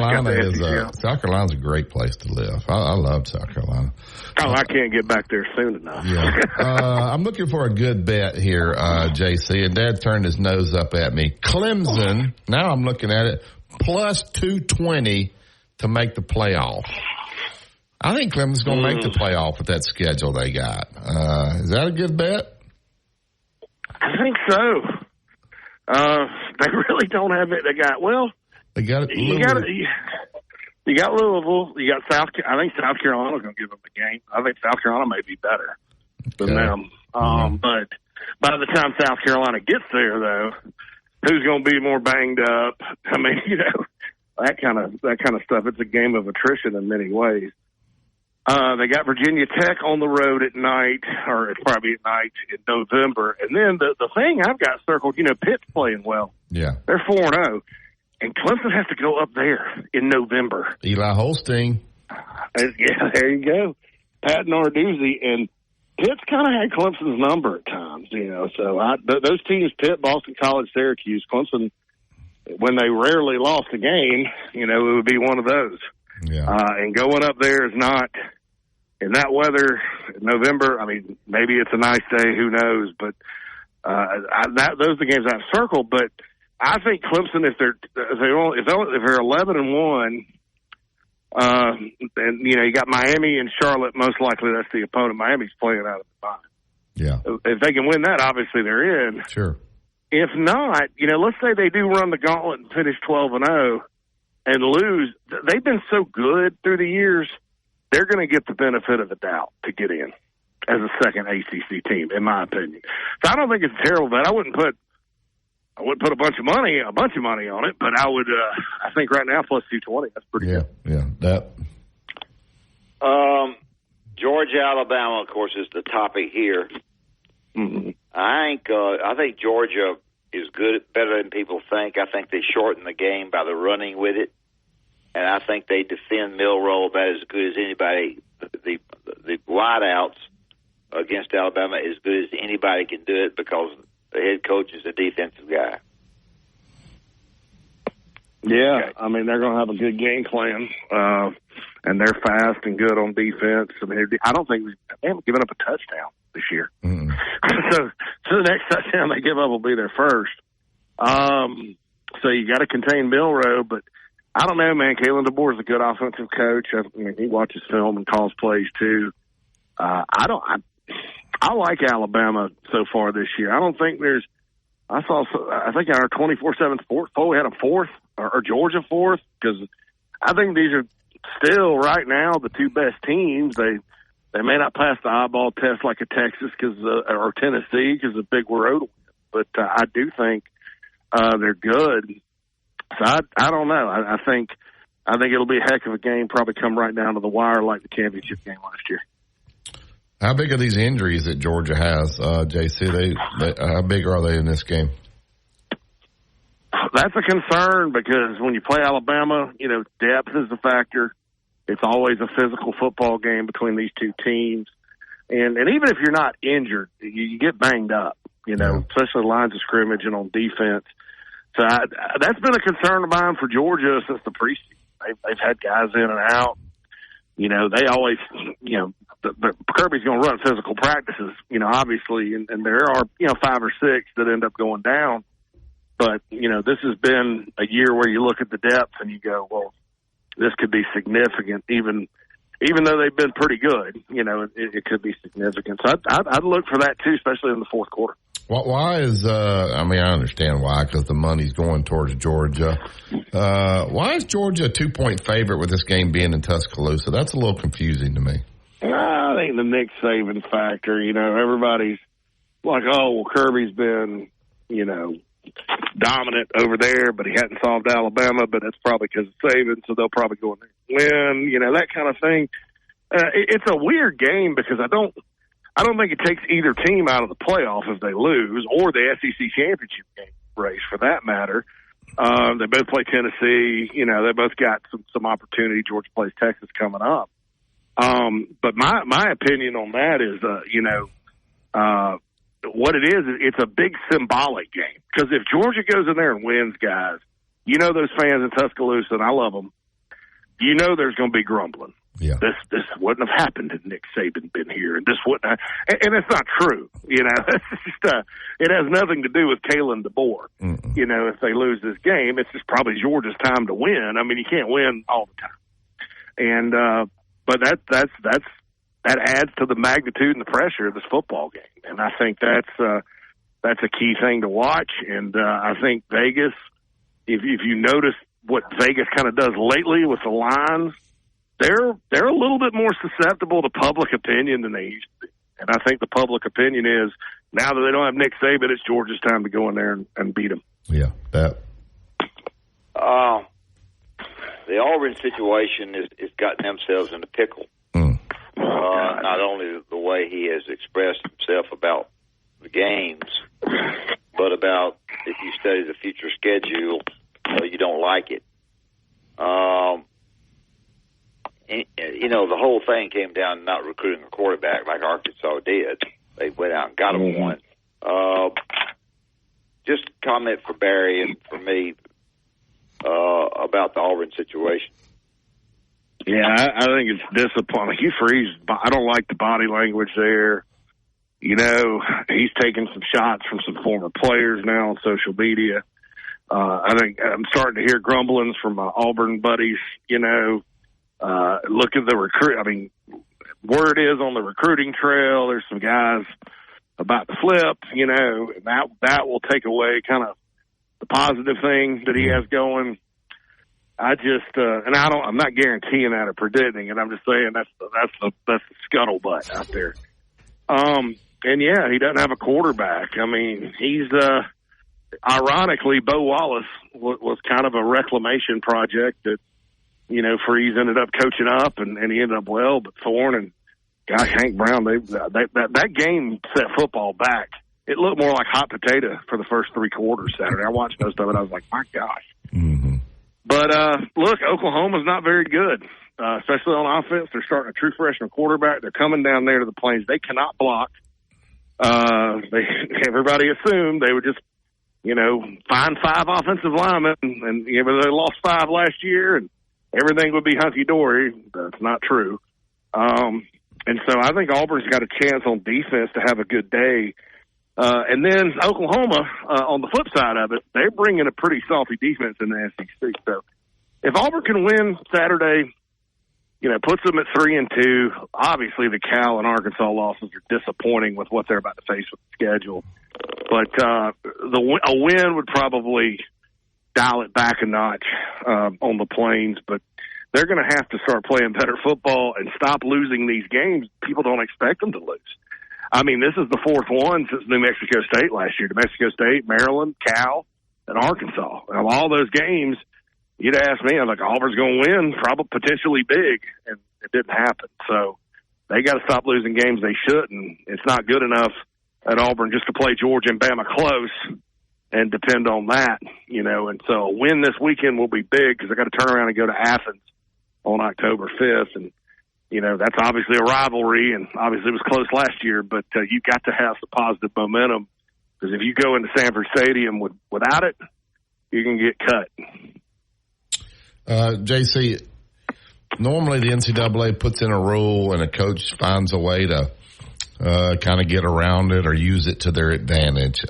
South Carolina's a great place to live. I love South Carolina. I can't get back there soon enough. Yeah. I'm looking for a good bet here, JC, and Dad turned his nose up at me. Clemson, now I'm looking at it, plus 220 to make the playoff. I think Clemson's going to make the playoff with that schedule they got. Is that a good bet? I think so. They really don't have it. They got you got Louisville. You got I think South Carolina's going to give them a game. I think South Carolina may be better than them. But by the time South Carolina gets there, though, who's going to be more banged up? I mean, you know, that kind of stuff. It's a game of attrition in many ways. They got Virginia Tech on the road at night, or it's probably at night in November. And then the thing I've got circled, you know, Pitt's playing well. Yeah. They're 4-0. And Clemson has to go up there in November. Eli Holstein. Yeah, there you go. Pat Narduzzi. And Pitt's kind of had Clemson's number at times, you know. So those teams, Pitt, Boston College, Syracuse, Clemson, when they rarely lost a game, you know, it would be one of those. Yeah. And going up there is not, in that weather, in November, I mean, maybe it's a nice day, who knows. But those are the games I've circled. But I think Clemson, if they're 11-1, and you know, you got Miami and Charlotte. Most likely, that's the opponent. Miami's playing out of the bye. Yeah. If they can win that, obviously they're in. Sure. If not, you know, let's say they do run the gauntlet and finish 12-0 and lose. They've been so good through the years. They're going to get the benefit of the doubt to get in as a second ACC team, in my opinion. So I don't think it's a terrible bet. I wouldn't put a bunch of money on it, but I would. I think right now plus 220. That's pretty good. Yeah, that. Georgia, Alabama, of course, is the topic here. Mm-hmm. I think Georgia is better than people think. I think they shorten the game by the running with it, and I think they defend Milroe about as good as anybody. The wideouts against Alabama as good as anybody can do it because the head coach is a defensive guy. Yeah, okay. I mean, they're going to have a good game plan, and they're fast and good on defense. I mean, I don't think they haven't given up a touchdown this year. Mm-hmm. So the next touchdown they give up will be their first. So you got to contain Milroe, but I don't know, man. Kalen DeBoer is a good offensive coach. I mean, he watches film and calls plays too. I like Alabama so far this year. I don't think there's. I think in our 24/7 sports poll we had a fourth or Georgia fourth because I think these are still right now the two best teams. They may not pass the eyeball test like a Texas or Tennessee because of big road, but I do think they're good. So I don't know. I think it'll be a heck of a game. Probably come right down to the wire like the championship game last year. How big are these injuries that Georgia has, JC? How big are they in this game? That's a concern because when you play Alabama, you know, depth is a factor. It's always a physical football game between these two teams. And even if you're not injured, you get banged up, you know, especially lines of scrimmage and on defense. So that's been a concern of mine for Georgia since the preseason. They've had guys in and out. You know, they always, you know, Kirby's going to run physical practices, you know, obviously, and there are, you know, 5 or 6 that end up going down. But, this has been a year where you look at the depth and you go, well, this could be significant, even though they've been pretty good, it could be significant. So I'd look for that too, especially in the fourth quarter. Why is, I understand why, because the money's going towards Georgia. Why is Georgia a 2-point favorite with this game being in Tuscaloosa? That's a little confusing to me. I think the Nick Saban factor, everybody's like, oh, well, Kirby's been, dominant over there, but he hadn't solved Alabama, but that's probably because of Saban, so they'll probably go in there and win, that kind of thing. It's a weird game because I don't think it takes either team out of the playoff if they lose, or the SEC championship game race for that matter. They both play Tennessee. They both got some opportunity. Georgia plays Texas coming up. But my opinion on that is, what it is, it's a big symbolic game. Because if Georgia goes in there and wins, guys, those fans in Tuscaloosa, and I love them, there's going to be grumbling. Yeah. This wouldn't have happened had Nick Saban been here, and this wouldn't have, and it's not true. It's just, it has nothing to do with Kalen DeBoer. If they lose this game, it's just probably Georgia's time to win. You can't win all the time. And, but that adds to the magnitude and the pressure of this football game. And I think that's a key thing to watch. And, I think Vegas, if you notice what Vegas kind of does lately with the lines, they're a little bit more susceptible to public opinion than they used to be. And I think the public opinion is now that they don't have Nick Saban, it's Georgia's time to go in there and beat them. Yeah, that. The Auburn situation is gotten themselves in a pickle. Not only the way he has expressed himself about the games, but about if you study the future schedule, you don't like it. The whole thing came down to not recruiting a quarterback like Arkansas did. They went out and got him one. Just comment for Barry and for me about the Auburn situation. Yeah, I think it's disappointing. Hugh Freeze, I don't like the body language there. He's taking some shots from some former players now on social media. I think I'm starting to hear grumblings from my Auburn buddies, look at the recruit. Word is on the recruiting trail, there's some guys about to flip, and that will take away kind of the positive thing that he has going. I just, and I'm not guaranteeing that or predicting it. I'm just saying that's the scuttlebutt out there. And yeah, he doesn't have a quarterback. He's, ironically, Bo Wallace was kind of a reclamation project that, Freeze ended up coaching up and he ended up well, but Thorne and gosh, Hank Brown, that game set football back. It looked more like hot potato for the first 3 quarters Saturday. I watched most of it. I was like, my gosh. Mm-hmm. But, look, Oklahoma's not very good, especially on offense. They're starting a true freshman quarterback. They're coming down there to the Plains. They cannot block. Everybody assumed they would just, find 5 offensive linemen and they lost 5 last year and everything would be hunky-dory. That's not true. And so I think Auburn's got a chance on defense to have a good day. And then Oklahoma, on the flip side of it, they're bringing a pretty salty defense in the SEC. So if Auburn can win Saturday, puts them at 3-2. Obviously, the Cal and Arkansas losses are disappointing with what they're about to face with the schedule. But a win would probably dial it back a notch on the Plains. But they're going to have to start playing better football and stop losing these games. People don't expect them to lose. This is the 4th one since New Mexico State last year. New Mexico State, Maryland, Cal, and Arkansas. And of all those games, you'd ask me, I'm like, Auburn's going to win, probably potentially big, and it didn't happen. So they got to stop losing games they shouldn't. It's not good enough at Auburn just to play Georgia and Bama close and depend on that, And so a win this weekend will be big because they got to turn around and go to Athens on October 5th, and that's obviously a rivalry, and obviously it was close last year, but you got to have some positive momentum because if you go into Sanford Stadium without it, you can get cut. JC, normally the NCAA puts in a rule and a coach finds a way to kind of get around it or use it to their advantage.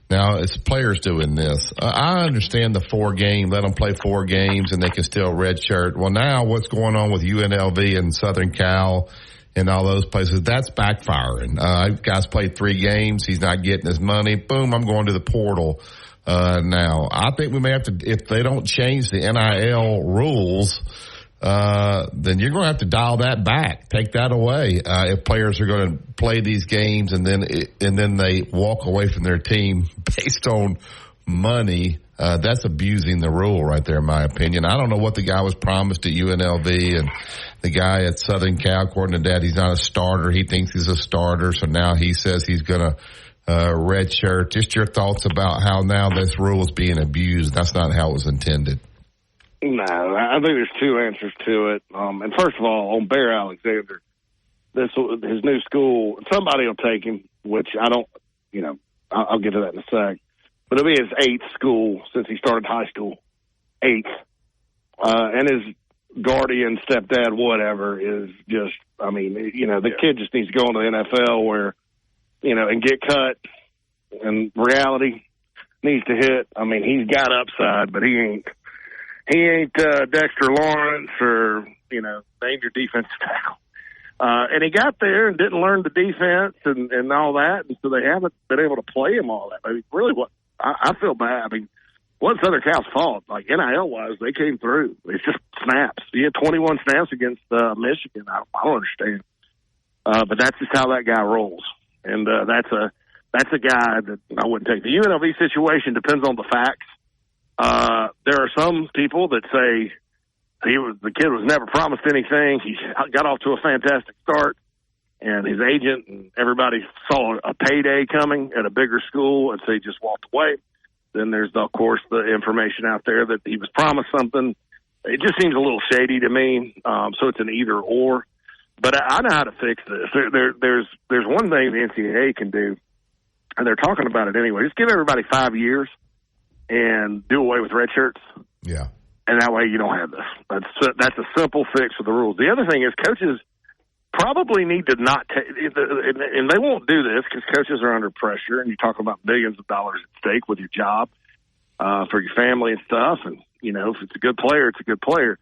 Now, it's players doing this. I understand the 4-game, let them play 4 games and they can still redshirt. Well, now what's going on with UNLV and Southern Cal and all those places, that's backfiring. Guys played 3 games. He's not getting his money. Boom, I'm going to the portal. Now, I think we may have to, if they don't change the NIL rules, then you're going to have to dial that back, take that away. If players are going to play these games and then they walk away from their team based on money, that's abusing the rule right there, in my opinion. I don't know what the guy was promised at UNLV, and the guy at Southern Cal, according to Dad, he's not a starter. He thinks he's a starter, so now he says he's going to redshirt. Just your thoughts about how now this rule is being abused. That's not how it was intended. No, I think there's 2 answers to it. And first of all, on Bear Alexander, his new school, somebody will take him, which I don't, I'll get to that in a sec. But it'll be his 8th school since he started high school. 8th. And his guardian, stepdad, whatever, is just, the kid just needs to go into the NFL where, and get cut. And reality needs to hit. He's got upside, but he ain't Dexter Lawrence or, name your defensive tackle. And he got there and didn't learn the defense and all that, and so they haven't been able to play him all that. Really, what I feel bad. What's Southern Cal's fault? NIL-wise, they came through. It's just snaps. He had 21 snaps against Michigan. I don't understand. But that's just how that guy rolls. And that's a guy that I wouldn't take. The UNLV situation depends on the facts. There are some people that say the kid was never promised anything. He got off to a fantastic start, and his agent and everybody saw a payday coming at a bigger school, and so he just walked away. Then there's, of course, the information out there that he was promised something. It just seems a little shady to me. So it's an either or. But I know how to fix this. There's one thing the NCAA can do, and they're talking about it anyway. Just give everybody 5 years and do away with red shirts. Yeah. And that way you don't have this. That's a simple fix for the rules. The other thing is coaches probably need to not take, and they won't do this because coaches are under pressure, and you talk about millions of dollars at stake with your job for your family and stuff. And, if it's a good player, it's a good player.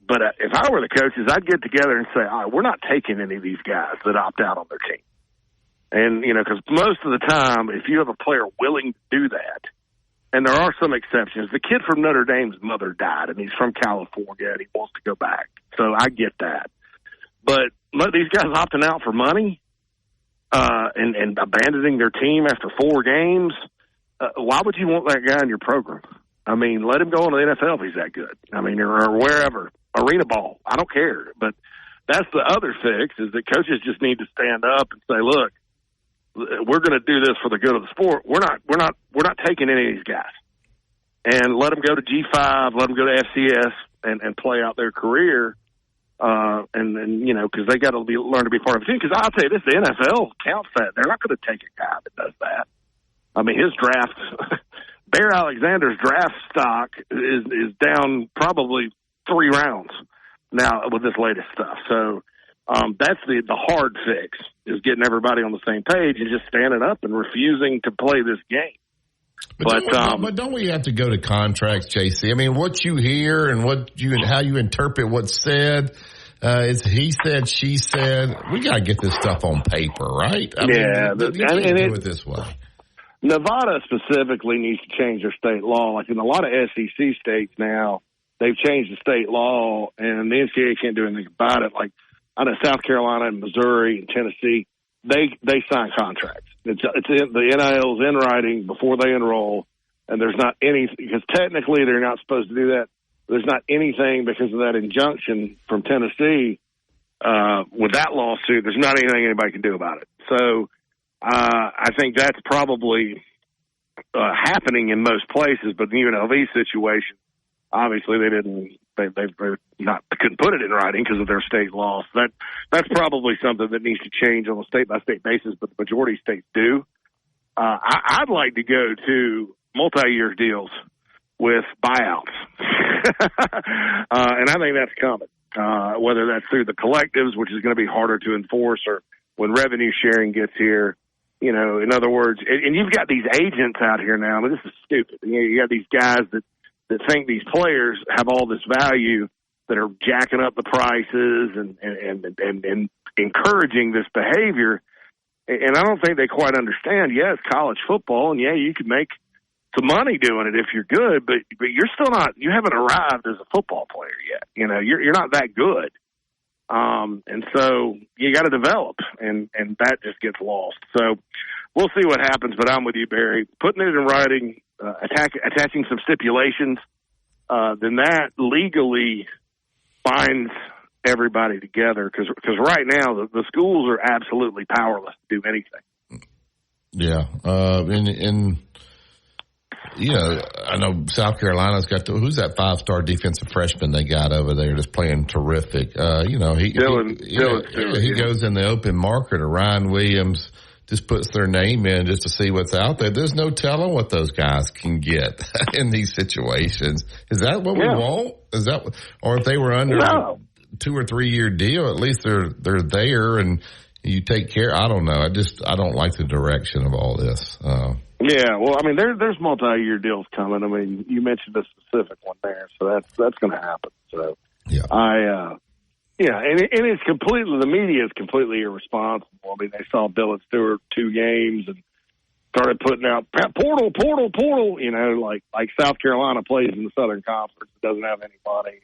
But if I were the coaches, I'd get together and say, all right, we're not taking any of these guys that opt out on their team. And, because most of the time, if you have a player willing to do that, and there are some exceptions. The kid from Notre Dame's mother died, and he's from California, and he wants to go back. So I get that. But these guys opting out for money and abandoning their team after 4 games, why would you want that guy in your program? Let him go into the NFL if he's that good. Or wherever. Arena ball. I don't care. But that's the other fix, is that coaches just need to stand up and say, look, we're going to do this for the good of the sport. We're not taking any of these guys, and let them go to G5, let them go to FCS and play out their career. Because they got to learn to be part of the team. Because I'll tell you this, the NFL counts that. They're not going to take a guy that does that. His draft, Bear Alexander's draft stock is down probably 3 rounds now with this latest stuff. So, that's the hard fix, is getting everybody on the same page and just standing up and refusing to play this game. But don't we have to go to contracts, JC? What you hear and how you interpret what's said is he said, she said. We got to get this stuff on paper, right? You can't do it this way. Nevada specifically needs to change their state law. Like in a lot of SEC states now, they've changed the state law, and the NCAA can't do anything about it. Like, I know South Carolina and Missouri and Tennessee, they sign contracts. It's the NIL's in writing before they enroll, and there's not any, because technically they're not supposed to do that. There's not anything because of that injunction from Tennessee with that lawsuit. There's not anything anybody can do about it. So I think that's probably happening in most places, but the UNLV situation, obviously they couldn't put it in writing because of their state laws. That's probably something that needs to change on a state-by-state basis, but the majority of states do. I'd like to go to multi-year deals with buyouts. And I think that's coming, whether that's through the collectives, which is going to be harder to enforce, or when revenue sharing gets here. You know, in other words, and you've got these agents out here now. I mean, this is stupid. You got these guys that think these players have all this value that are jacking up the prices and encouraging this behavior. And I don't think they quite understand. Yeah, it's college football, and yeah, you can make some money doing it if you're good, but you're still not. You haven't arrived as a football player yet. You know, you're not that good. And so you got to develop, and that just gets lost. So we'll see what happens, but I'm with you, Barry. Putting it in writing, attaching some stipulations, then that legally binds everybody together, because right now the schools are absolutely powerless to do anything. Yeah. And you know, I know South Carolina's got who's that 5-star defensive freshman they got over there that's playing terrific. You know, he goes in the open market, or Ryan Williams just puts their name in just to see what's out there. There's no telling what those guys can get in these situations. Is that what we want? Is that, or if they were under a 2 or 3 year deal, at least they're there and you take care. I don't know. I don't like the direction of all this. Yeah, well, I mean, there's multi-year deals coming. I mean, you mentioned a specific one there, so that's going to happen. So, and it's completely, the media is completely irresponsible. I mean, they saw Dylan Stewart 2 games and started putting out portal. You know, like South Carolina plays in the Southern Conference, it doesn't have anybody.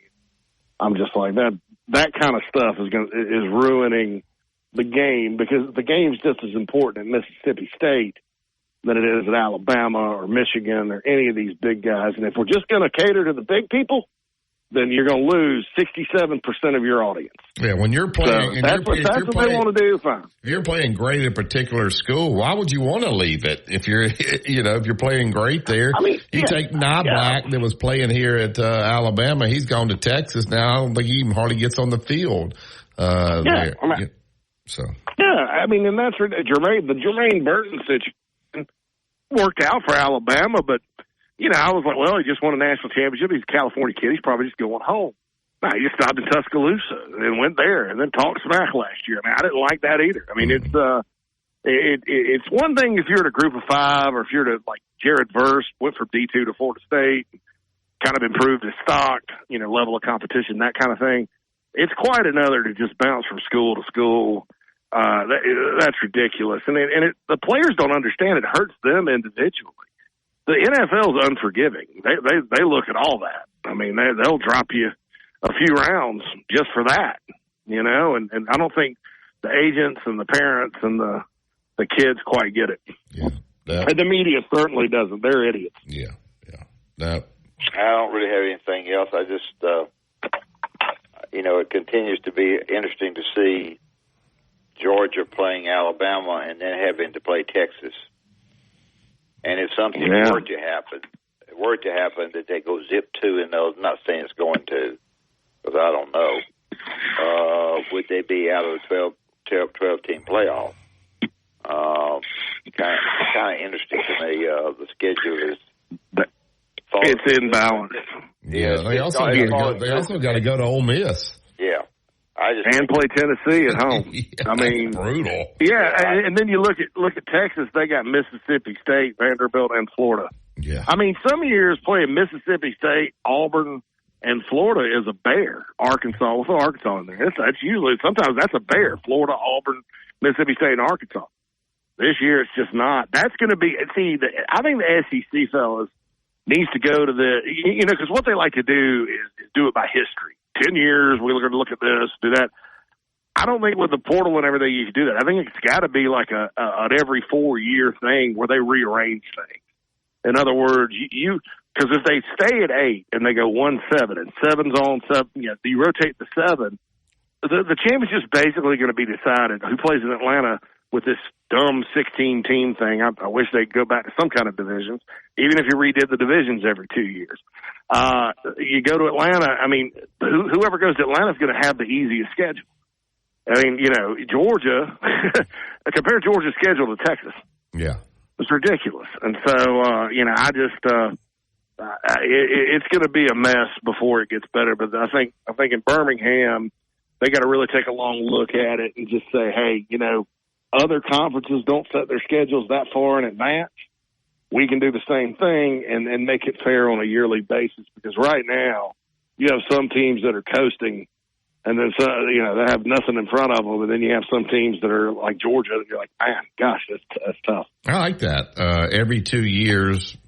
I'm just like that kind of stuff is ruining the game, because the game's just as important at Mississippi State than it is at Alabama or Michigan or any of these big guys. And if we're just going to cater to the big people, then you're going to lose 67% of your audience. Yeah, when you're playing, so that's what they want to do. Fine. If you're playing great at a particular school, why would you want to leave it? If you're playing great there, I mean, you take Black that was playing here at Alabama. He's gone to Texas now. I don't think he even hardly gets on the field. There. I mean, and that's the Jermaine Burton situation worked out for Alabama, but you know, I was like, well, he just won a national championship. He's a California kid. He's probably just going home. No, he just stopped in Tuscaloosa and went there and then talked smack last year. I mean, I didn't like that either. I mean, it's one thing if you're at a group of 5, or if you're like Jared Verse went from D2 to Florida State, kind of improved his stock, you know, level of competition, that kind of thing. It's quite another to just bounce from school to school. That's ridiculous. And the players don't understand it hurts them individually. The NFL is unforgiving. They look at all that. I mean, they'll drop you a few rounds just for that, you know, and I don't think the agents and the parents and the kids quite get it. Yeah. And the media certainly doesn't. They're idiots. Yeah. I don't really have anything else. I just, it continues to be interesting to see Georgia playing Alabama and then having to play Texas. And if something were to happen that they go zip 2 and those, not saying it's going to, because I don't know, would they be out of the 12-team playoff? Kind of interesting to me. The schedule is it's imbalanced. Yeah, they also got to go to Ole Miss. Yeah. And play Tennessee at home. I mean, brutal. Yeah, and then you look at Texas. They got Mississippi State, Vanderbilt, and Florida. Yeah. I mean, some years playing Mississippi State, Auburn, and Florida is a bear. Arkansas, what's Arkansas in there? That's usually sometimes that's a bear. Florida, Auburn, Mississippi State, and Arkansas. This year it's just not. That's going to be. See, I think the SEC fellas needs to go to because what they like to do is do it by history. 10 years, we're going to look at this, do that. I don't think with the portal and everything you can do that. I think it's got to be like an every 4-year thing where they rearrange things. In other words, because if they stay at 8 and they go 1-7 and 7's on 7, you rotate the 7, the championship's basically going to be decided who plays in Atlanta with this dumb 16-team thing. I wish they'd go back to some kind of divisions, even if you redid the divisions every 2 years. You go to Atlanta, I mean, whoever goes to Atlanta is going to have the easiest schedule. I mean, Georgia, compare Georgia's schedule to Texas. Yeah. It's ridiculous. And so, it's going to be a mess before it gets better. But I think in Birmingham, they got to really take a long look at it and just say, hey, other conferences don't set their schedules that far in advance, we can do the same thing and make it fair on a yearly basis. Because right now, you have some teams that are coasting, and then some, they have nothing in front of them. And then you have some teams that are like Georgia. And you're like, man, gosh, that's tough. I like that. Every 2 years,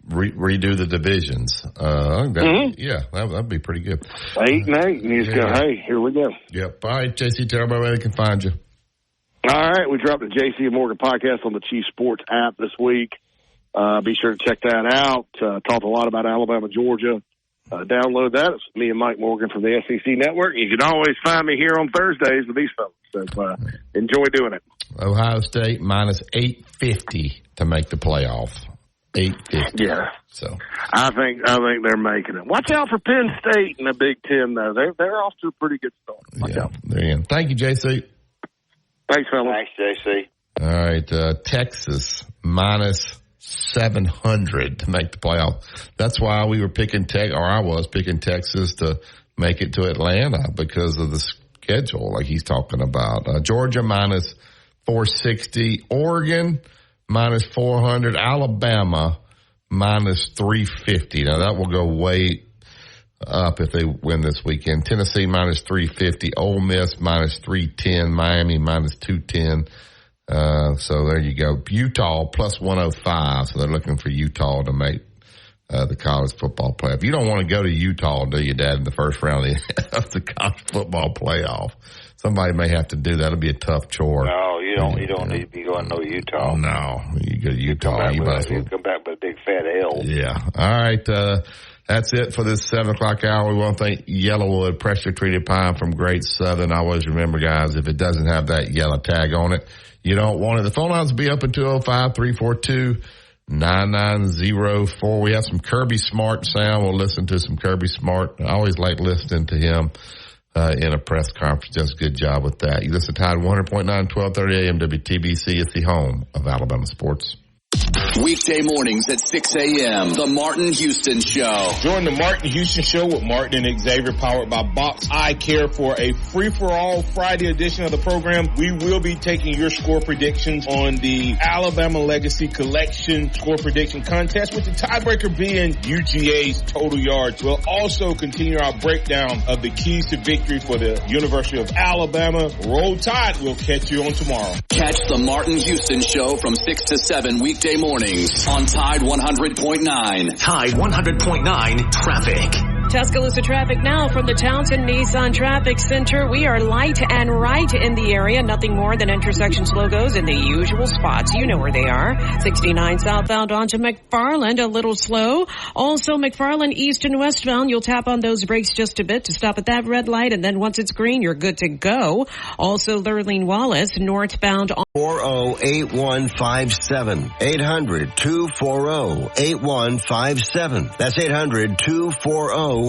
redo the divisions. Yeah, that'd be pretty good. 8 and 8, and you just go, hey, here we go. Yep. All right, JC, tell everybody where they can find you. All right, we dropped the JC and Morgan podcast on the Chief Sports app this week. Be sure to check that out. Talked a lot about Alabama, Georgia. Download that. It's me and Mike Morgan from the SEC Network. You can always find me here on Thursdays with these folks. So enjoy doing it. Ohio State minus 850 to make the playoff. 850. Yeah. So I think they're making it. Watch out for Penn State in the Big Ten, though. They're off to a pretty good start. Watch out. There you go. Thank you, JC. Thanks, fellas. Thanks, JC. All right, Texas minus 700 to make the playoff. That's why we were picking I was picking Texas to make it to Atlanta because of the schedule, like he's talking about. Georgia minus 460, Oregon minus 400, Alabama minus 350. Now that will go way up if they win this weekend. Tennessee minus 350, Ole Miss minus 310, Miami minus 210. So there you go. Utah plus 105. So they're looking for Utah to make the college football playoff. You don't want to go to Utah, do you, Dad, in the first round of the college football playoff? Somebody may have to do that. It'll be a tough chore. No, you don't need to be going to Utah. Oh, no. You go to Utah. You come back with a big fat L. Yeah. All right. That's it for this 7 o'clock hour. We want to thank Yellowwood Pressure Treated Pine from Great Southern. Always remember, guys, if it doesn't have that yellow tag on it, you don't want it. The phone lines will be up at 205-342-9904. We have some Kirby Smart sound. We'll listen to some Kirby Smart. I always like listening to him in a press conference. Does a good job with that. You listen to Tide 100.9, 1230 AM WTBC. It's the home of Alabama sports. Weekday mornings at 6 a.m. The Martin Houston Show. Join the Martin Houston Show with Martin and Xavier, powered by Box Eye Care, for a free-for-all Friday edition of the program. We will be taking your score predictions on the Alabama Legacy Collection score prediction contest, with the tiebreaker being UGA's total yards. We'll also continue our breakdown of the keys to victory for the University of Alabama. Roll Tide. We'll catch you on tomorrow. Catch the Martin Houston Show from 6 to 7 weekday mornings on Tide 100.9. Tide 100.9 traffic. Tuscaloosa traffic now from the Townsend Nissan Traffic Center. We are light and right in the area. Nothing more than intersections logos in the usual spots. You know where they are. 69 southbound onto McFarland, a little slow. Also McFarland east and westbound. You'll tap on those brakes just a bit to stop at that red light, and then once it's green, you're good to go. Also Lurleen Wallace northbound on 408157. 800-240-8157. That's 800-240-8157.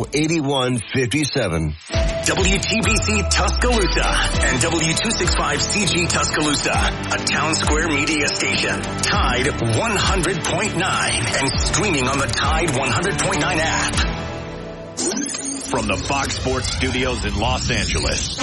WTBC Tuscaloosa and W265CG Tuscaloosa, a Town Square media station. Tide 100.9 and streaming on the Tide 100.9 app. From the Fox Sports Studios in Los Angeles,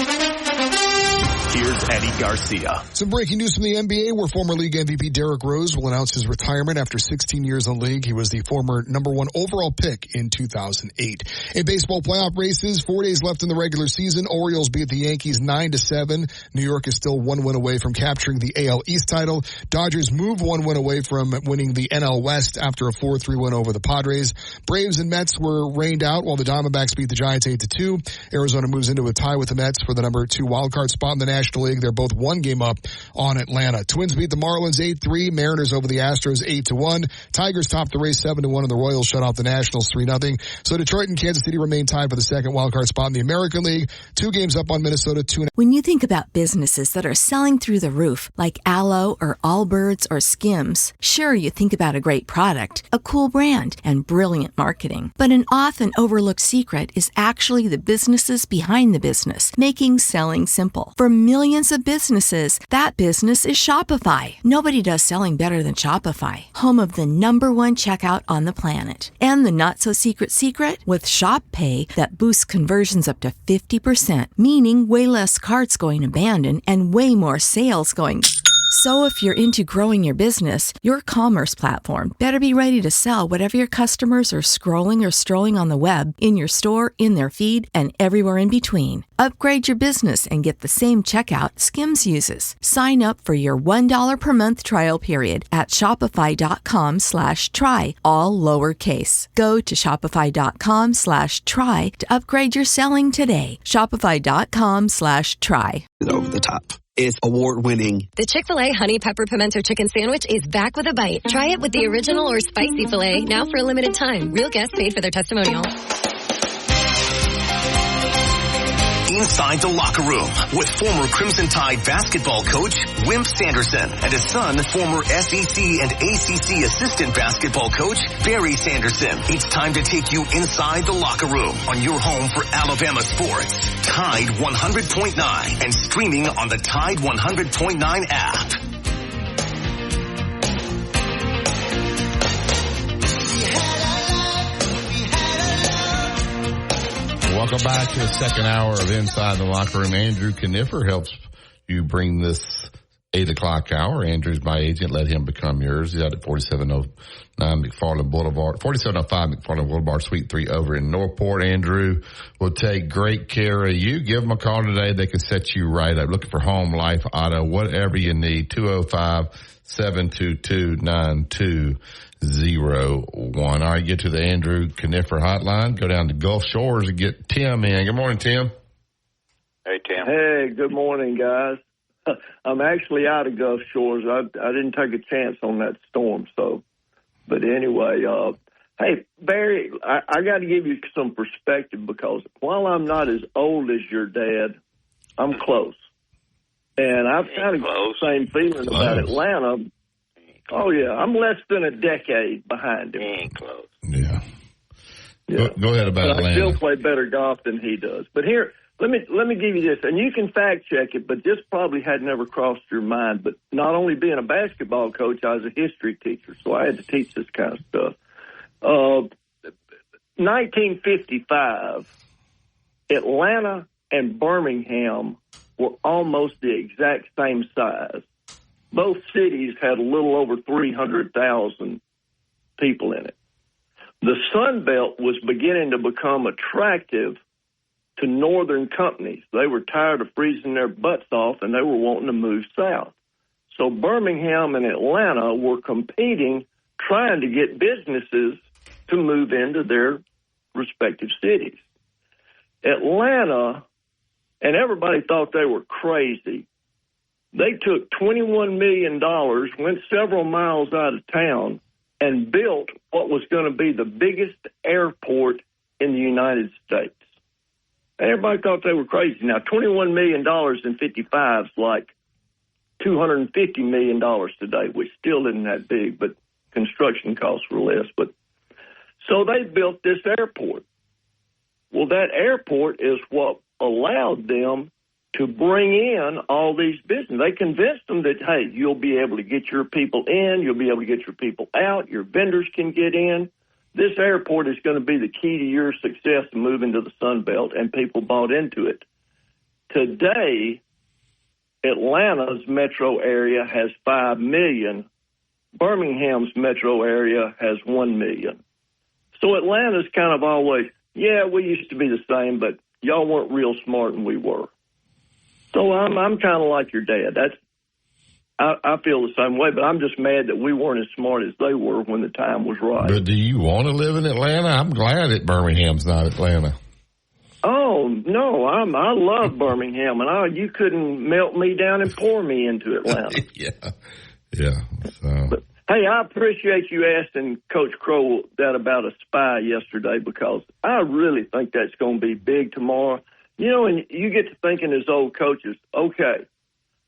here's Eddie Garcia. Some breaking news from the NBA, where former league MVP Derrick Rose will announce his retirement after 16 years in the league. He was the former #1 overall pick in 2008. In baseball playoff races, 4 days left in the regular season. Orioles beat the Yankees 9-7. New York is still 1 win away from capturing the AL East title. Dodgers move 1 win away from winning the NL West after a 4-3 win over the Padres. Braves and Mets were rained out while the Diamondbacks beat the Giants 8-2. Arizona moves into a tie with the Mets for the #2 wildcard spot in the National League. They're both 1 game up on Atlanta. Twins beat the Marlins 8-3. Mariners over the Astros 8-1. Tigers top the race 7-1, and the Royals shut off the Nationals 3-0. So Detroit and Kansas City remain tied for the second wildcard spot in the American League. 2 games up on Minnesota. 2. When you think about businesses that are selling through the roof, like Aloe or Allbirds or Skims, sure, you think about a great product, a cool brand, and brilliant marketing. But an often overlooked secret is actually the businesses behind the business, making selling simple. For millions of businesses, that business is Shopify. Nobody does selling better than Shopify, home of the #1 checkout on the planet. And the not-so-secret secret? With Shop Pay that boosts conversions up to 50%, meaning way less carts going abandoned and way more sales going So if you're into growing your business, your commerce platform better be ready to sell whatever your customers are scrolling or strolling on the web, in your store, in their feed, and everywhere in between. Upgrade your business and get the same checkout Skims uses. Sign up for your $1 per month trial period at shopify.com/try, all lowercase. Go to shopify.com/try to upgrade your selling today. Shopify.com/try. Over the top. It's award-winning. The Chick-fil-A Honey Pepper Pimento Chicken Sandwich is back with a bite. Try it with the original or spicy filet, now for a limited time. Real guests paid for their testimonial. Inside the Locker Room with former Crimson Tide basketball coach Wimp Sanderson and his son, former SEC and ACC assistant basketball coach Barry Sanderson. It's time to take you inside the locker room on your home for Alabama sports. Tide 100.9 and streaming on the Tide 100.9 app. Welcome back to the second hour of Inside the Locker Room. Andrew Kniffer helps you bring this 8 o'clock hour. Andrew's my agent. Let him become yours. He's out at 4709 McFarland Boulevard, 4705 McFarland Boulevard, Suite 3 over in Northport. Andrew will take great care of you. Give them a call today. They can set you right up. Looking for home, life, auto, whatever you need. 205-722-9201. All right, get to the Andrew Kniffer hotline. Go down to Gulf Shores and get Tim in. Good morning, Tim. Hey, Tim. Hey, good morning, guys. I'm actually out of Gulf Shores. I didn't take a chance on that storm, so. But anyway, hey, Barry, I got to give you some perspective because while I'm not as old as your dad, I'm close. And I've kind of got the same feeling about Atlanta. Oh, yeah. I'm less than a decade behind him. Ain't close. Yeah. Yeah. Go ahead about Atlanta. I still play better golf than he does. But here, let me give you this, and you can fact check it, but this probably had never crossed your mind. But not only being a basketball coach, I was a history teacher, so I had to teach this kind of stuff. 1955, Atlanta and Birmingham were almost the exact same size. Both cities had a little over 300,000 people in it. The Sun Belt was beginning to become attractive to northern companies. They were tired of freezing their butts off, and they were wanting to move south. So Birmingham and Atlanta were competing, trying to get businesses to move into their respective cities. Atlanta, and everybody thought they were crazy, they took $21 million, went several miles out of town, and built what was going to be the biggest airport in the United States. And everybody thought they were crazy. Now, $21 million in 55 is like $250 million today, which still isn't that big, but construction costs were less. But so they built this airport. Well, that airport is what allowed them to bring in all these businesses. They convinced them that, hey, you'll be able to get your people in, you'll be able to get your people out, your vendors can get in. This airport is going to be the key to your success in moving to the Sun Belt, and people bought into it. Today, Atlanta's metro area has 5 million. Birmingham's metro area has 1 million. So Atlanta's kind of always, yeah, we used to be the same, but y'all weren't real smart and we were. So I'm kind of like your dad. I feel the same way, but I'm just mad that we weren't as smart as they were when the time was right. But do you want to live in Atlanta? I'm glad that Birmingham's not Atlanta. Oh, no, I love Birmingham, and you couldn't melt me down and pour me into Atlanta. Yeah. So. But, hey, I appreciate you asking Coach Crow that about a spy yesterday, because I really think that's going to be big tomorrow. You know, and you get to thinking as old coaches, okay,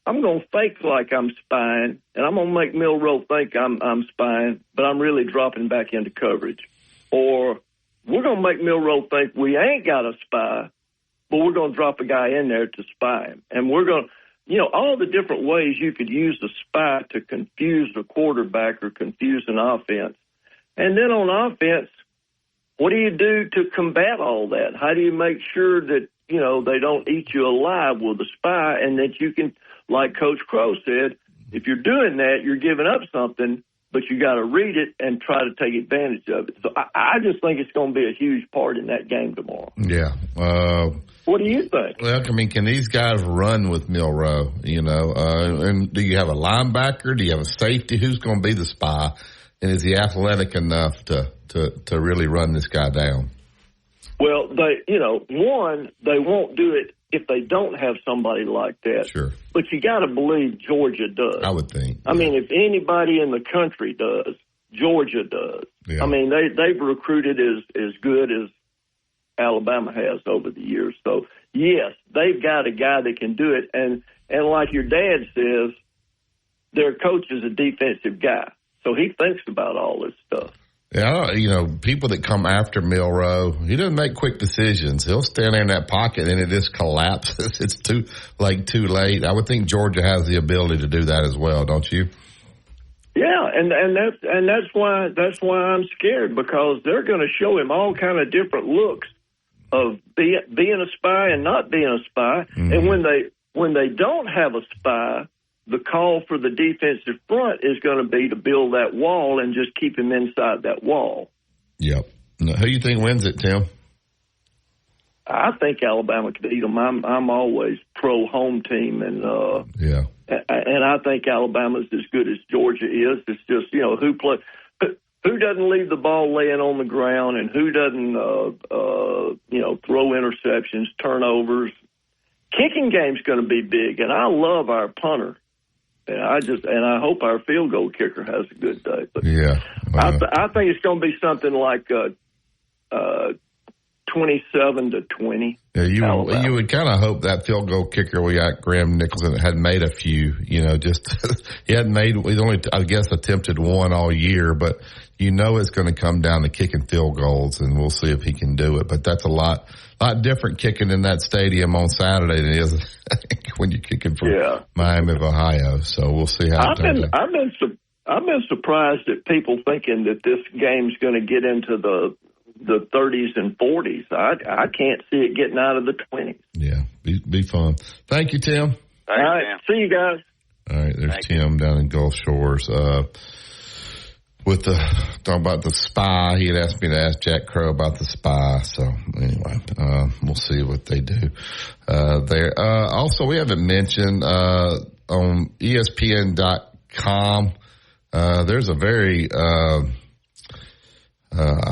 I'm going to fake like I'm spying, and I'm going to make Milroe think I'm spying, but I'm really dropping back into coverage. Or we're going to make Milroe think we ain't got a spy, but we're going to drop a guy in there to spy him. And we're going to, you know, all the different ways you could use a spy to confuse the quarterback or confuse an offense. And then on offense, what do you do to combat all that? How do you make sure that, you know, they don't eat you alive with a spy, and that you can, like Coach Crow said, If you're doing that, you're giving up something, but you got to read it and try to take advantage of it. So I just think it's going to be a huge part in that game tomorrow. Yeah. What do you think? Well, I mean, can these guys run with Milroe, and do you have a linebacker? Do you have a safety? Who's going to be the spy? And is he athletic enough to really run this guy down? Well, they won't do it if they don't have somebody like that. Sure. But you got to believe Georgia does. I would think. I mean, if anybody in the country does, Georgia does. Yeah. I mean, they've recruited as good as Alabama has over the years. So, yes, they've got a guy that can do it. And like your dad says, their coach is a defensive guy. So he thinks about all this stuff. Yeah, people that come after Milroe, he doesn't make quick decisions. He'll stand there in that pocket and it just collapses. It's too late. I would think Georgia has the ability to do that as well, don't you? Yeah, and that's why I'm scared, because they're going to show him all kind of different looks of being a spy and not being a spy. Mm-hmm. And when they don't have a spy, the call for the defensive front is going to be to build that wall and just keep him inside that wall. Yep. Now, who do you think wins it, Tim? I think Alabama could beat them. I'm always pro home team, and I think Alabama's as good as Georgia is. It's just who doesn't leave the ball laying on the ground, and who doesn't throw interceptions, turnovers. Kicking game's going to be big, and I love our punter. And I hope our field goal kicker has a good day. But I think it's going to be something like 27-20. Yeah, you would kind of hope that field goal kicker we got, Graham Nicholson, had made a few. Just he hadn't made. He's only, I guess, attempted one all year, but it's going to come down to kicking field goals, and we'll see if he can do it. But that's a lot different kicking in that stadium on Saturday than it is when you're kicking from Miami of Ohio. So we'll see how it turns out. I've been surprised at people thinking that this game's going to get into the 30s and 40s. I can't see it getting out of the 20s. Yeah, be fun. Thank you, Tim. All right, see you guys. All right, there's Tim down in Gulf Shores. With talking about the spy, he had asked me to ask Jack Crow about the spy. So anyway, we'll see what they do there. Also, we haven't mentioned on ESPN.com. There's a very I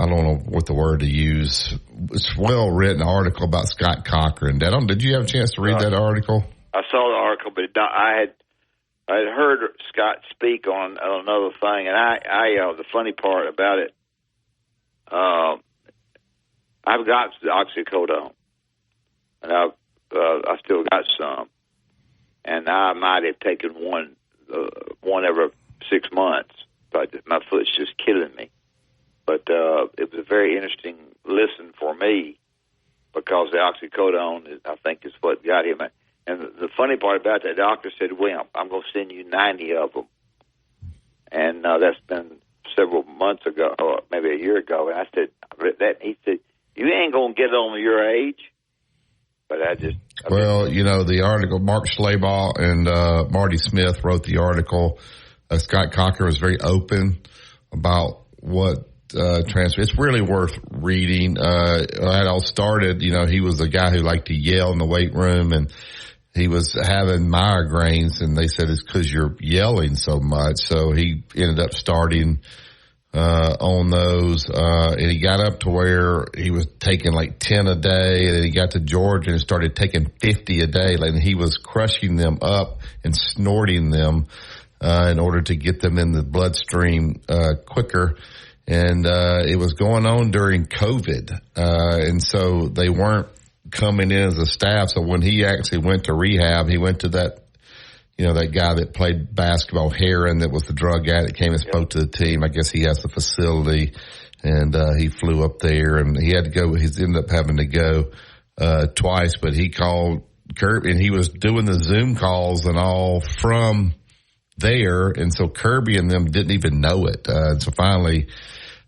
don't know what the word to use. It's well written article about Scott Cochran. Did you have a chance to read that article? I saw the article, but I had heard Scott speak on another thing, and I the funny part about it, I've got the oxycodone, and I still got some, and I might have taken one every 6 months, but my foot's just killing me. But it was a very interesting listen for me, because the oxycodone, I think, is what got him. And the funny part about that, the doctor said, "Well, I'm going to send you 90 of them." And that's been several months ago, or maybe a year ago. And I said, he said, "You ain't going to get it on your age." But the article, Mark Schlabach and Marty Smith wrote the article. Scott Cochran was very open about what transfer. It's really worth reading. It all started, he was a guy who liked to yell in the weight room, and he was having migraines, and they said it's because you're yelling so much. So he ended up starting on those, and he got up to where he was taking like 10 a day, and then he got to Georgia and started taking 50 a day, and he was crushing them up and snorting them in order to get them in the bloodstream quicker. And it was going on during COVID, and so they weren't coming in as a staff. So when he actually went to rehab, he went to that, that guy that played basketball, Heron, that was the drug addict, came and spoke to the team. I guess he has the facility, and he flew up there, and he had to go. He ended up having to go twice, but he called Kirby, and he was doing the Zoom calls and all from there, and so Kirby and them didn't even know it. So finally,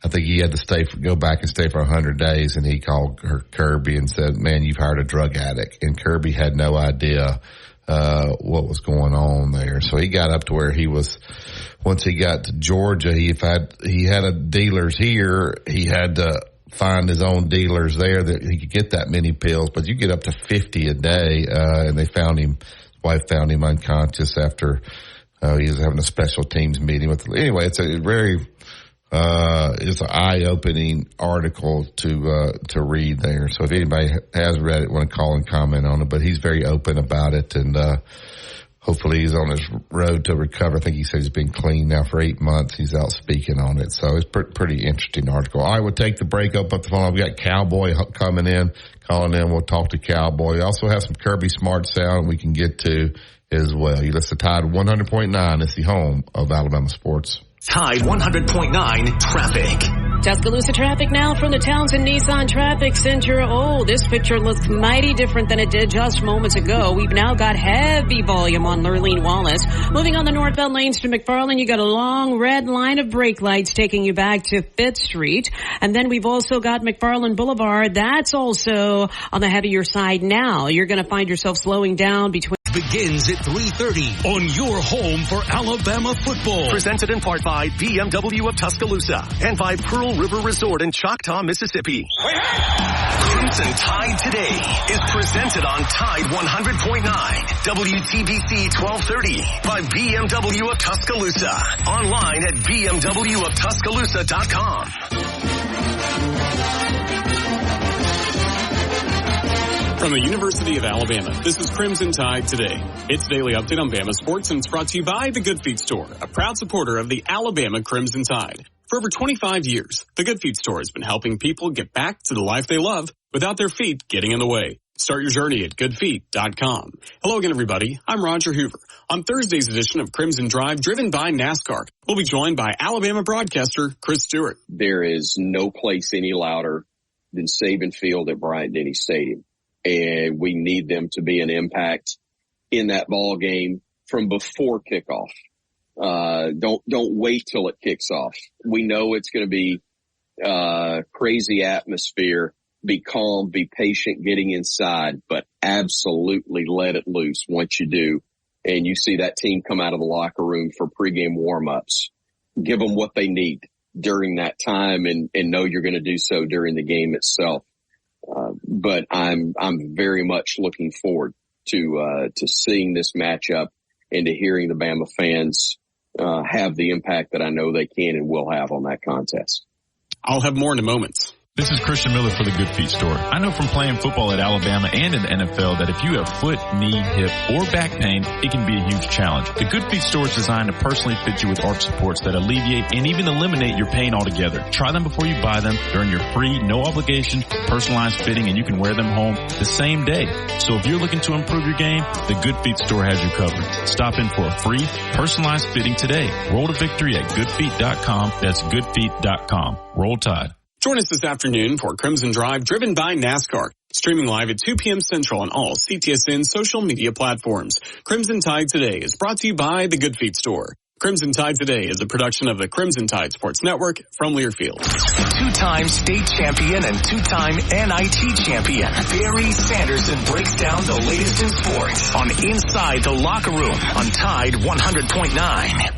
I think he had to go back and stay for 100 days, and he called Kirby and said, "Man, you've hired a drug addict." And Kirby had no idea what was going on there. So he got up to where he was, once he got to Georgia, he had a dealers here. He had to find his own dealers there that he could get that many pills, but you get up to 50 a day. And they found him, his wife found him unconscious after, he was having a special teams meeting with, anyway, it's a very, it's an eye-opening article to read there. So if anybody has read it, want to call and comment on it, but he's very open about it, and hopefully he's on his road to recover. I think he said he's been clean now for 8 months. He's out speaking on it. So it's pretty interesting article. All right, we'll take the break up the phone. We've got Cowboy calling in. We'll talk to Cowboy. We also have some Kirby Smart sound we can get to as well. You listen to Tide 100.9. It's the home of Alabama sports. Tide 100.9 traffic. Tuscaloosa traffic now from the Townsend Nissan Traffic Center. Oh, this picture looks mighty different than it did just moments ago. We've now got heavy volume on Lurleen Wallace. Moving on the northbound lanes to McFarland, you got a long red line of brake lights taking you back to 5th Street. And then we've also got McFarland Boulevard. That's also on the heavier side now. You're going to find yourself slowing down between... Begins at 3:30 on your home for Alabama football. Presented in part by BMW of Tuscaloosa and by Pearl River Resort in Choctaw, Mississippi. Crimson Tide Today is presented on Tide 100.9, WTBC 1230 by BMW of Tuscaloosa. Online at bmwoftuscaloosa.com. From the University of Alabama, this is Crimson Tide Today. It's a daily update on Bama sports, and it's brought to you by The Good Feet Store, a proud supporter of the Alabama Crimson Tide. For over 25 years, The Good Feet Store has been helping people get back to the life they love without their feet getting in the way. Start your journey at goodfeet.com. Hello again, everybody. I'm Roger Hoover. On Thursday's edition of Crimson Drive, driven by NASCAR, we'll be joined by Alabama broadcaster Chris Stewart. There is no place any louder than Saban Field at Bryant-Denny Stadium. And we need them to be an impact in that ball game from before kickoff. Don't wait till it kicks off. We know it's going to be crazy atmosphere. Be calm, be patient getting inside, but absolutely let it loose once you do. And you see that team come out of the locker room for pregame warm-ups. Give them what they need during that time and know you're going to do so during the game itself. But I'm very much looking forward to seeing this matchup and to hearing the Bama fans, have the impact that I know they can and will have on that contest. I'll have more in a moment. This is Christian Miller for the Good Feet Store. I know from playing football at Alabama and in the NFL that if you have foot, knee, hip, or back pain, it can be a huge challenge. The Good Feet Store is designed to personally fit you with arch supports that alleviate and even eliminate your pain altogether. Try them before you buy them. They're in your free, no obligation, personalized fitting, and you can wear them home the same day. So if you're looking to improve your game, the Good Feet Store has you covered. Stop in for a free, personalized fitting today. Roll to victory at goodfeet.com. That's goodfeet.com. Roll Tide. Join us this afternoon for Crimson Drive, driven by NASCAR. Streaming live at 2 p.m. Central on all CTSN social media platforms. Crimson Tide Today is brought to you by The Good Feet Store. Crimson Tide Today is a production of the Crimson Tide Sports Network from Learfield. Two-time state champion and two-time NIT champion, Barry Sanderson breaks down the latest in sports on Inside the Locker Room on Tide 100.9.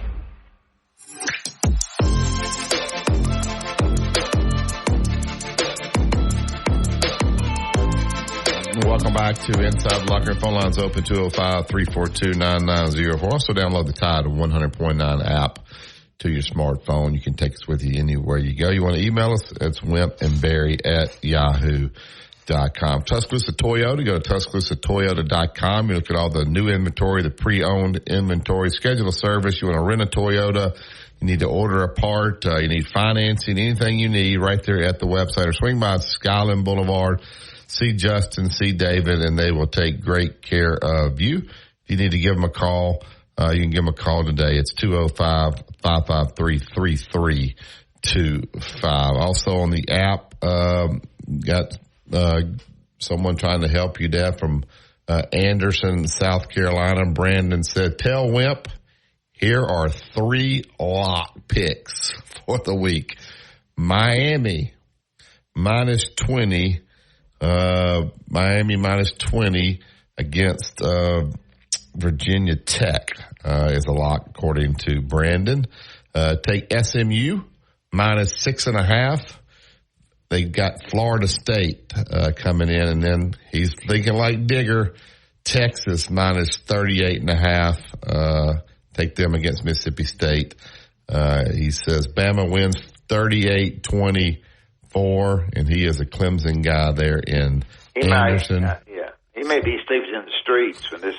Welcome back to Inside the Locker Room. Phone lines open 205-342-9904. Also download the Tide 100.9 app to your smartphone. You can take us with you anywhere you go. You want to email us? It's wimpandbarry@yahoo.com. Tuscaloosa Toyota. Go to TuscaloosaToyota.com. You look at all the new inventory, the pre-owned inventory. Schedule a service. You want to rent a Toyota. You need to order a part. You need financing. Anything you need right there at the website. Or swing by Skyland Boulevard. See Justin, see David, and they will take great care of you. If you need to give them a call, you can give them a call today. It's 205-553-3325. Also on the app, got someone trying to help you, Dad, from Anderson, South Carolina. Brandon said, tell Wimp, here are 3 lock picks for the week. Miami, minus 20. Miami minus 20 against Virginia Tech is a lock, according to Brandon. Take SMU, -6.5. They got Florida State coming in, and then he's thinking like Digger, Texas -38.5. Take them against Mississippi State. He says Bama wins 38-24, and he is a Clemson guy there in Anderson. He may be sleeping in the streets when it's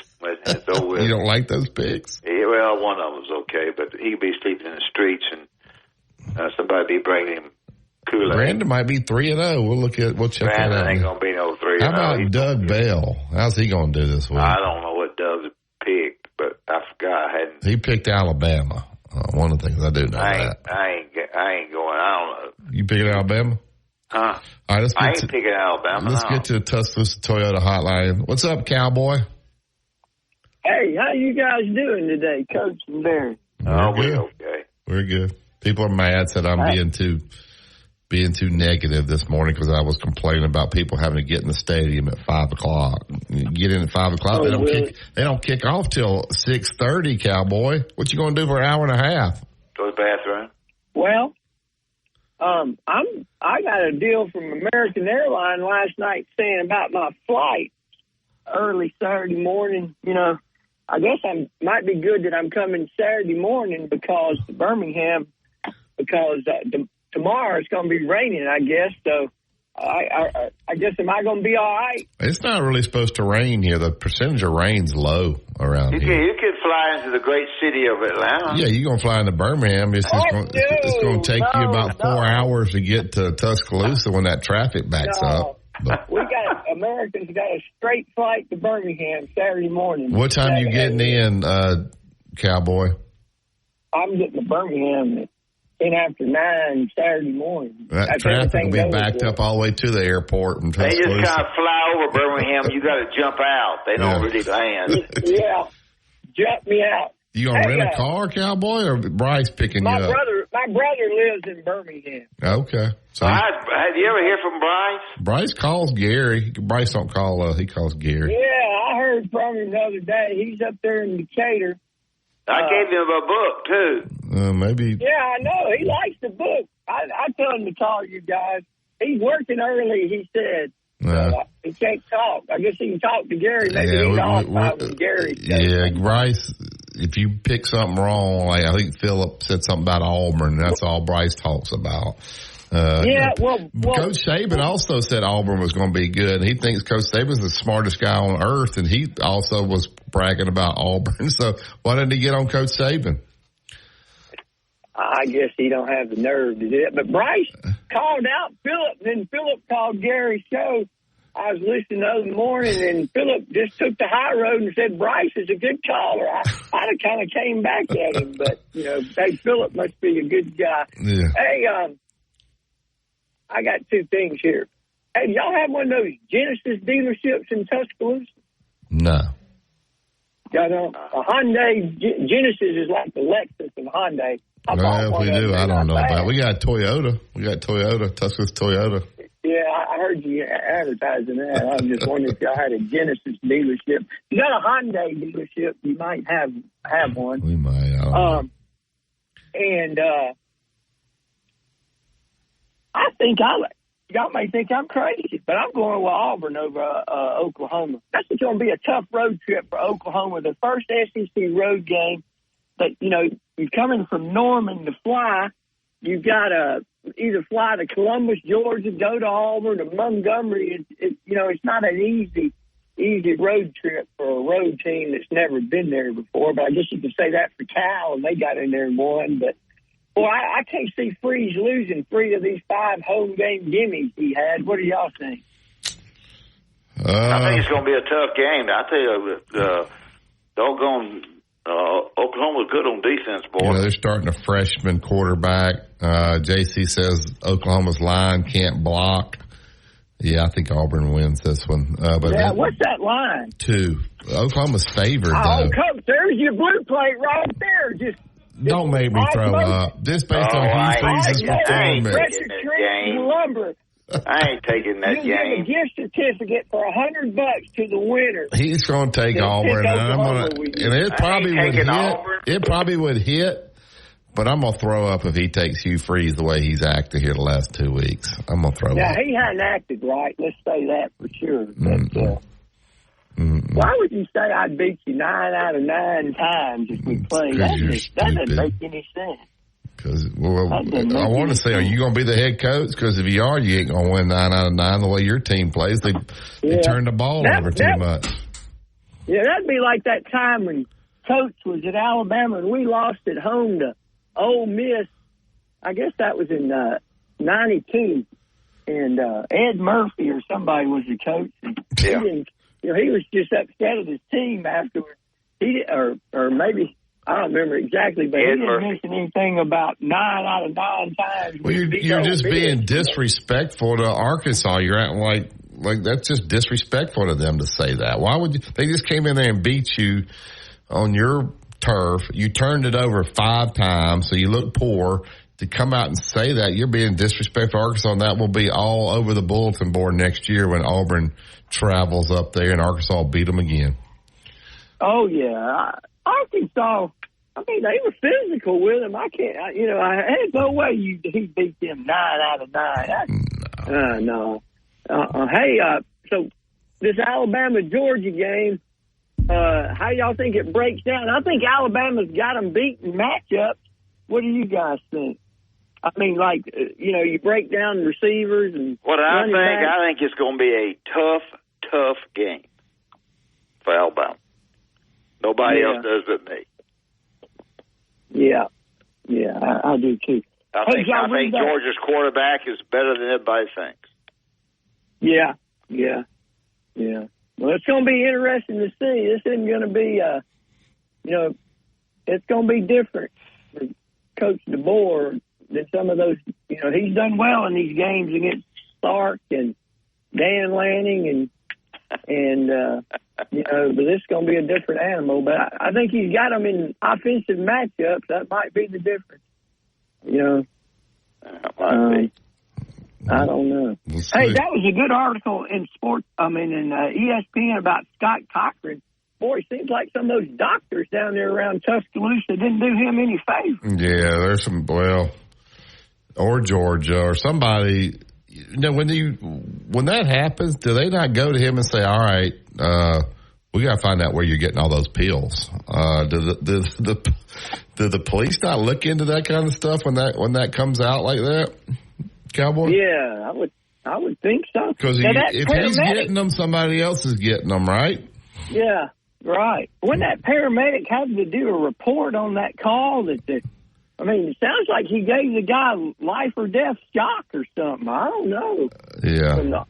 over with. You don't like those picks? Yeah, well, one of them's okay, but he'll be sleeping in the streets, and somebody be bringing him Kool-Aid. Brandon might be 3-0. We'll check Brandon that out. Ain't gonna be no 3-0. How about Doug Bell? How's he gonna do this week? I don't know what Doug picked, but I forgot. I hadn't. He picked Alabama. One of the things I do know that. I ain't going. I don't know. You picking Alabama? Huh? All right, I ain't picking Alabama. Let's get to the Tuscaloosa Toyota hotline. What's up, Cowboy? Hey, how you guys doing today, Coach and Barry? We're okay. We're good. People are mad, said I'm being too negative this morning because I was complaining about people having to get in the stadium at 5:00. You get in at 5:00. They don't kick off till 6:30. Cowboy, what you gonna do for an hour and a half? Go to the bathroom. Well, I got a deal from American Airlines last night saying about my flight early Saturday morning. You know, I guess I might be good that I'm coming Saturday morning because Birmingham, tomorrow it's going to be raining, I guess. So I guess, am I going to be all right? It's not really supposed to rain here. The percentage of rain's low around here. You could fly into the great city of Atlanta. Yeah, you're going to fly into Birmingham. It's going to take you about 4 hours to get to Tuscaloosa when that traffic backs up. But Americans got a straight flight to Birmingham Saturday morning. What time you getting in, Cowboy? I'm getting to Birmingham in after 9 Saturday morning. That traffic will be backed up all the way to the airport. And they just kind of fly over Birmingham. You got to jump out. They don't really land. Yeah, jump me out. You gonna rent a car, Cowboy, or Bryce picking you up? My brother lives in Birmingham. Okay. So have you ever heard from Bryce? Bryce calls Gary. Bryce don't call. He calls Gary. Yeah, I heard from him the other day. He's up there in Decatur. I gave him a book too. Maybe. Yeah, I know. He likes the book. I tell him to call you guys. He's working early, he said. He can't talk. I guess he can talk to Gary. Maybe he's off with Gary. Yeah, Bryce, if you pick something wrong, like I think Philip said something about Auburn, that's all Bryce talks about. Coach Saban also said Auburn was going to be good. He thinks Coach Saban's the smartest guy on earth, and he also was bragging about Auburn. So why didn't he get on Coach Saban? I guess he don't have the nerve to do it. But Bryce called out Philip, then Philip called Gary's show. I was listening the other morning, and Philip just took the high road and said Bryce is a good caller. I kind of came back at him, but, hey, Philip must be a good guy. Yeah. Hey, I got two things here. Hey, do y'all have one of those Genesis dealerships in Tuscaloosa? No. Y'all don't? A Hyundai, Genesis is like the Lexus of Hyundai. Well, if we do, I don't know about it. We got Toyota. Tuscaloosa Toyota. Yeah, I heard you advertising that. I was just wondering if y'all had a Genesis dealership. If you got a Hyundai dealership, you might have one. We might. I don't know. And I think y'all may think I'm crazy, but I'm going with Auburn over Oklahoma. That's going to be a tough road trip for Oklahoma. The first SEC road game that, you're coming from Norman to fly. You've got to either fly to Columbus, Georgia, go to Auburn, or Montgomery. It's not an easy road trip for a road team that's never been there before. But I guess you could say that for Cal, and they got in there and won. But, boy, I can't see Freeze losing 3 of these 5 home game gimmies he had. What do y'all think? I think it's going to be a tough game. I tell you, Oklahoma's good on defense, boy. They're starting a freshman quarterback. JC says Oklahoma's line can't block. Yeah, I think Auburn wins this one. What's that line? 2. Oklahoma's favored, though. Coach, there's your blue plate right there. Just don't make me throw up. Just based on Hugh Freeze's performance. Pressure treating lumber. I ain't taking that you game. Give a gift certificate for $100 to the winner. He's going to take Auburn, and it probably would hit. Auburn. It probably would hit, but I'm going to throw up if he takes Hugh Freeze the way he's acted here the last 2 weeks. I'm going to throw up. Yeah, he hadn't acted right. Let's say that for sure. But, why would you say I beat you 9 out of 9 times if we play? That doesn't make any sense. Because I want to say, are you going to be the head coach? Because if you are, you ain't going to win 9 out of 9 the way your team plays. They turn the ball over too much. Yeah, that'd be like that time when Coach was at Alabama and we lost at home to Ole Miss. I guess that was in 92. And Ed Murphy or somebody was the coach. And he was just upset at his team afterwards. Or maybe, I don't remember exactly, but he didn't mention anything about 9 out of 9 times. Well, you're just being disrespectful to Arkansas. You're acting like that's just disrespectful to them to say that. Why would you? They just came in there and beat you on your turf. You turned it over 5 times, so you look poor. To come out and say that, you're being disrespectful to Arkansas, and that will be all over the bulletin board next year when Auburn travels up there and Arkansas beat them again. Oh, yeah. Arkansas, I mean, they were physical with him. I had no way he beat them 9 out of 9. No. Hey, so this Alabama-Georgia game, how y'all think it breaks down? I think Alabama's got them beaten matchups. What do you guys think? I mean, you break down receivers and what I think it's going to be a tough game for Alabama. Nobody else does but me. Yeah, I do too. I think Georgia's quarterback is better than everybody thinks. Yeah. Well, it's going to be interesting to see. This isn't going to be, it's going to be different for Coach DeBoer than some of those. He's done well in these games against Stark and Dan Lanning but this is going to be a different animal. But I think he's got them in offensive matchups. That might be the difference. I don't know. Hey, that was a good article in ESPN about Scott Cochran. Boy, it seems like some of those doctors down there around Tuscaloosa didn't do him any favors. Yeah, there's some, or Georgia or somebody. When that happens, do they not go to him and say, all right, we got to find out where you're getting all those pills? Do the police not look into that kind of stuff when that comes out like that, Cowboy? Yeah, I would think so. Because if he's getting them, somebody else is getting them, right? Yeah, right. When that paramedic had to do a report on that call, it sounds like he gave the guy life or death shock or something. I don't know. Yeah.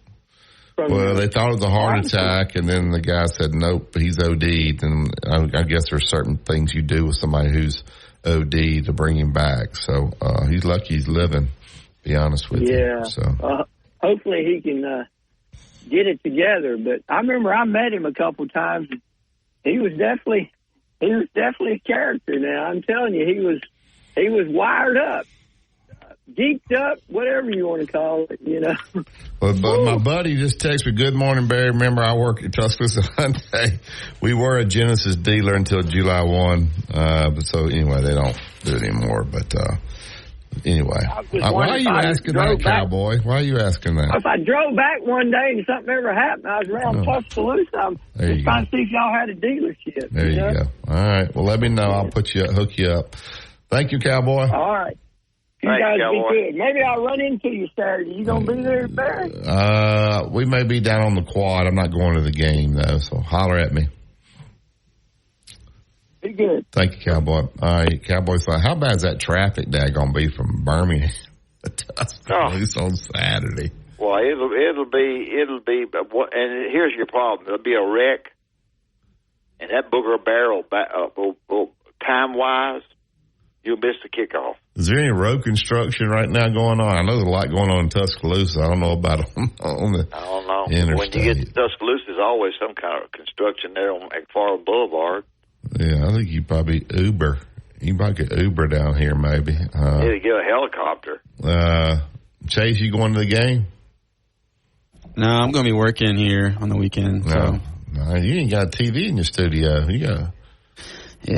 They thought it was a heart attack, and then the guy said, nope, he's OD'd. And I guess there's certain things you do with somebody who's OD to bring him back. So he's lucky he's living, to be honest with you. Yeah. So. Hopefully he can get it together. But I remember I met him a couple times. He was definitely a character. Now I'm telling you, he was wired up, geeked up, whatever you want to call it. But my buddy just texted me, good morning, Barry. Remember, I work at Tuscaloosa Hyundai. We were a Genesis dealer until July 1. So anyway, they don't do it anymore. But anyway, why are you asking that, Cowboy? Why are you asking that? If I drove back one day and something ever happened, I was around Tuscaloosa. I'm just trying to see if y'all had a dealership. There you go. All right. Well, let me know. I'll hook you up. Thank you, Cowboy. All right. You guys be good. Maybe I'll run into you Saturday. You going to be there, Barry? We may be down on the quad. I'm not going to the game, though, so holler at me. Be good. Thank you, Cowboy. All right, Cowboy. How bad is that traffic going to be from Birmingham to Tuscaloosa on Saturday? Well, it'll be, and here's your problem. It'll be a wreck, and that booger barrel, time-wise, you'll miss the kickoff. Is there any road construction right now going on? I know there's a lot going on in Tuscaloosa. I don't know about on the I don't know. interstate. When you get to Tuscaloosa, there's always some kind of construction there on McFarland Boulevard. Yeah, I think you probably Uber. You might get Uber down here, maybe. Yeah, to get a helicopter. Chase, you going to the game? No, I'm going to be working here on the weekend. So. No, you ain't got a TV in your studio. Yeah,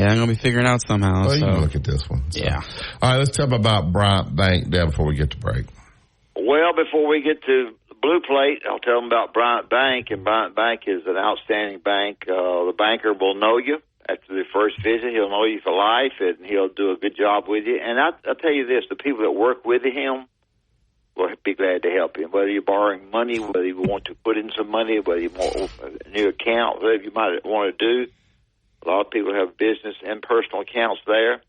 I'm going to be figuring out somehow. Well, you can look at this one. So. Yeah. All right, let's talk about Bryant Bank, Dad, before we get to break. Well, before we get to Blue Plate, I'll tell them about Bryant Bank, and Bryant Bank is an outstanding bank. The banker will know you after the first visit. He'll know you for life, and he'll do a good job with you. And I'll tell you this, the people that work with him will be glad to help you. Whether you're borrowing money, whether you want to put in some money, whether you want a new account, whatever you might want to do. A lot of people have business and personal accounts there.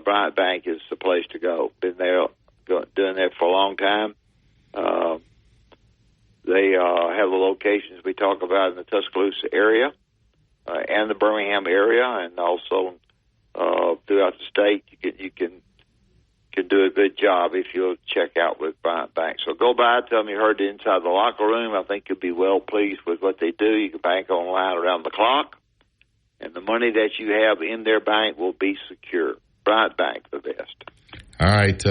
Bryant Bank is the place to go. Been there, doing that for a long time. They have the locations we talk about in the Tuscaloosa area and the Birmingham area, and also throughout the state. You can do a good job if you'll check out with Bryant Bank. So go by, tell them you heard it inside the locker room. I think you'll be well pleased with what they do. You can bank online around the clock, and the money that you have in their bank will be secure. Bryant Bank, the best. All right,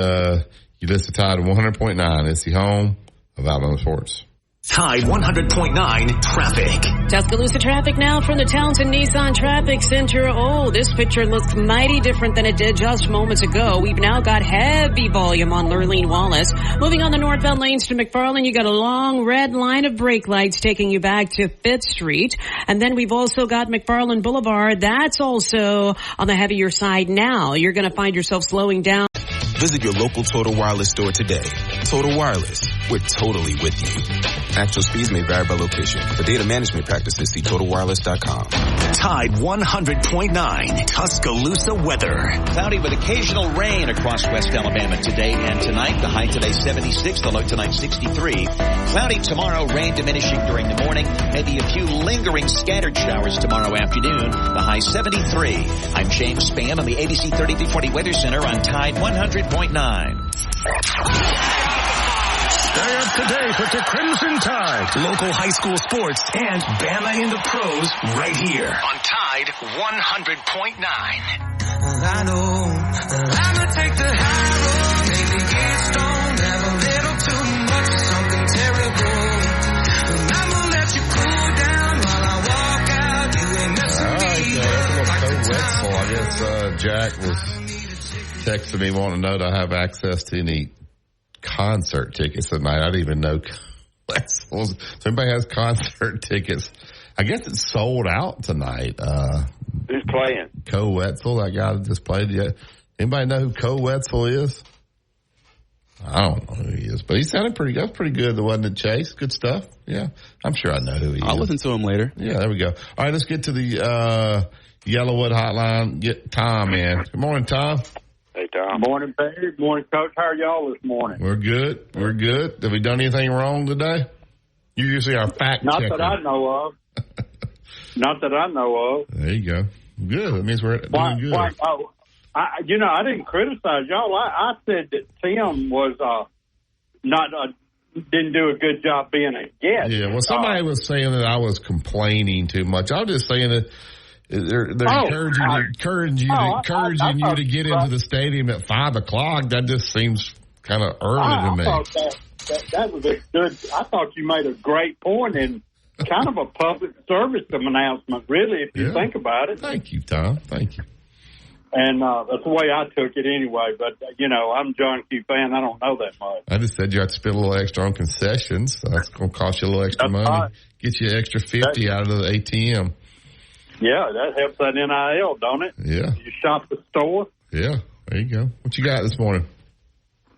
you listen to Tide 100.9. It's the home of Alabama Sports. Tide 100.9 traffic. Tuscaloosa traffic now from the Townsend Nissan Traffic Center. Oh, this picture looks mighty different than it did just moments ago. We've now got heavy volume on Lurleen Wallace. Moving on the northbound lanes to McFarland, you got a long red line of brake lights taking you back to 5th Street. And then we've also got McFarland Boulevard. That's also on the heavier side now. You're going to find yourself slowing down. Visit your local Total Wireless store today. Total Wireless, we're totally with you. Actual speeds may vary by location. For data management practices, see TotalWireless.com. Tide 100.9 Tuscaloosa weather. Cloudy with occasional rain across West Alabama today and tonight. The high today 76, the low tonight 63. Cloudy tomorrow, rain diminishing during the morning. Maybe a few lingering scattered showers tomorrow afternoon. The high 73. I'm James Spann on the ABC 3340 Weather Center on Tide 100.9. Stay up to date with the Crimson Tide. Local high school sports and Bama in the pros right here on Tide 100.9. I know I'ma take the high road, maybe get stoned, have a little too much of something terrible. And I'm gonna let you cool down while I walk out. You ain't messing me up like the time. I guess Jack was texting me wanting to know that I have access to any concert tickets tonight. I didn't even know Wetzel's. So everybody has concert tickets. I guess it's sold out tonight. Who's playing? Co Wetzel, that guy that just played yet. Anybody know who Co Wetzel is? I don't know who he is, but he sounded pretty good, wasn't it, Chase? Good stuff. Yeah, I'm sure I know who he is. I'll listen to him later. Yeah, there we go. All right, let's get to the Yellowwood hotline. Get Tom in. Good morning, Tom. Hey, Tom. Morning, Barry. Morning, Coach. How are y'all this morning? We're good. Have we done anything wrong today? You're usually our fact checker. Not that I know of. Not that I know of. There you go. Good. That means we're doing good. I didn't criticize y'all. I said that Tim was didn't do a good job being a guest. Yeah, well, somebody was saying that I was complaining too much. I was just saying that they're encouraging you to get into the stadium at 5 o'clock. That just seems kind of early to me. I thought that was a good. I thought you made a great point and kind of a public service announcement, really, if you think about it. Thank you, Tom. Thank you. And that's the way I took it anyway. But, I'm a John Q fan. I don't know that much. I just said you have to spend a little extra on concessions. So that's going to cost you a little extra money. Right. Get you an extra 50 out of the ATM. Yeah, that helps that NIL, don't it? Yeah. You shop the store. Yeah, there you go. What you got this morning?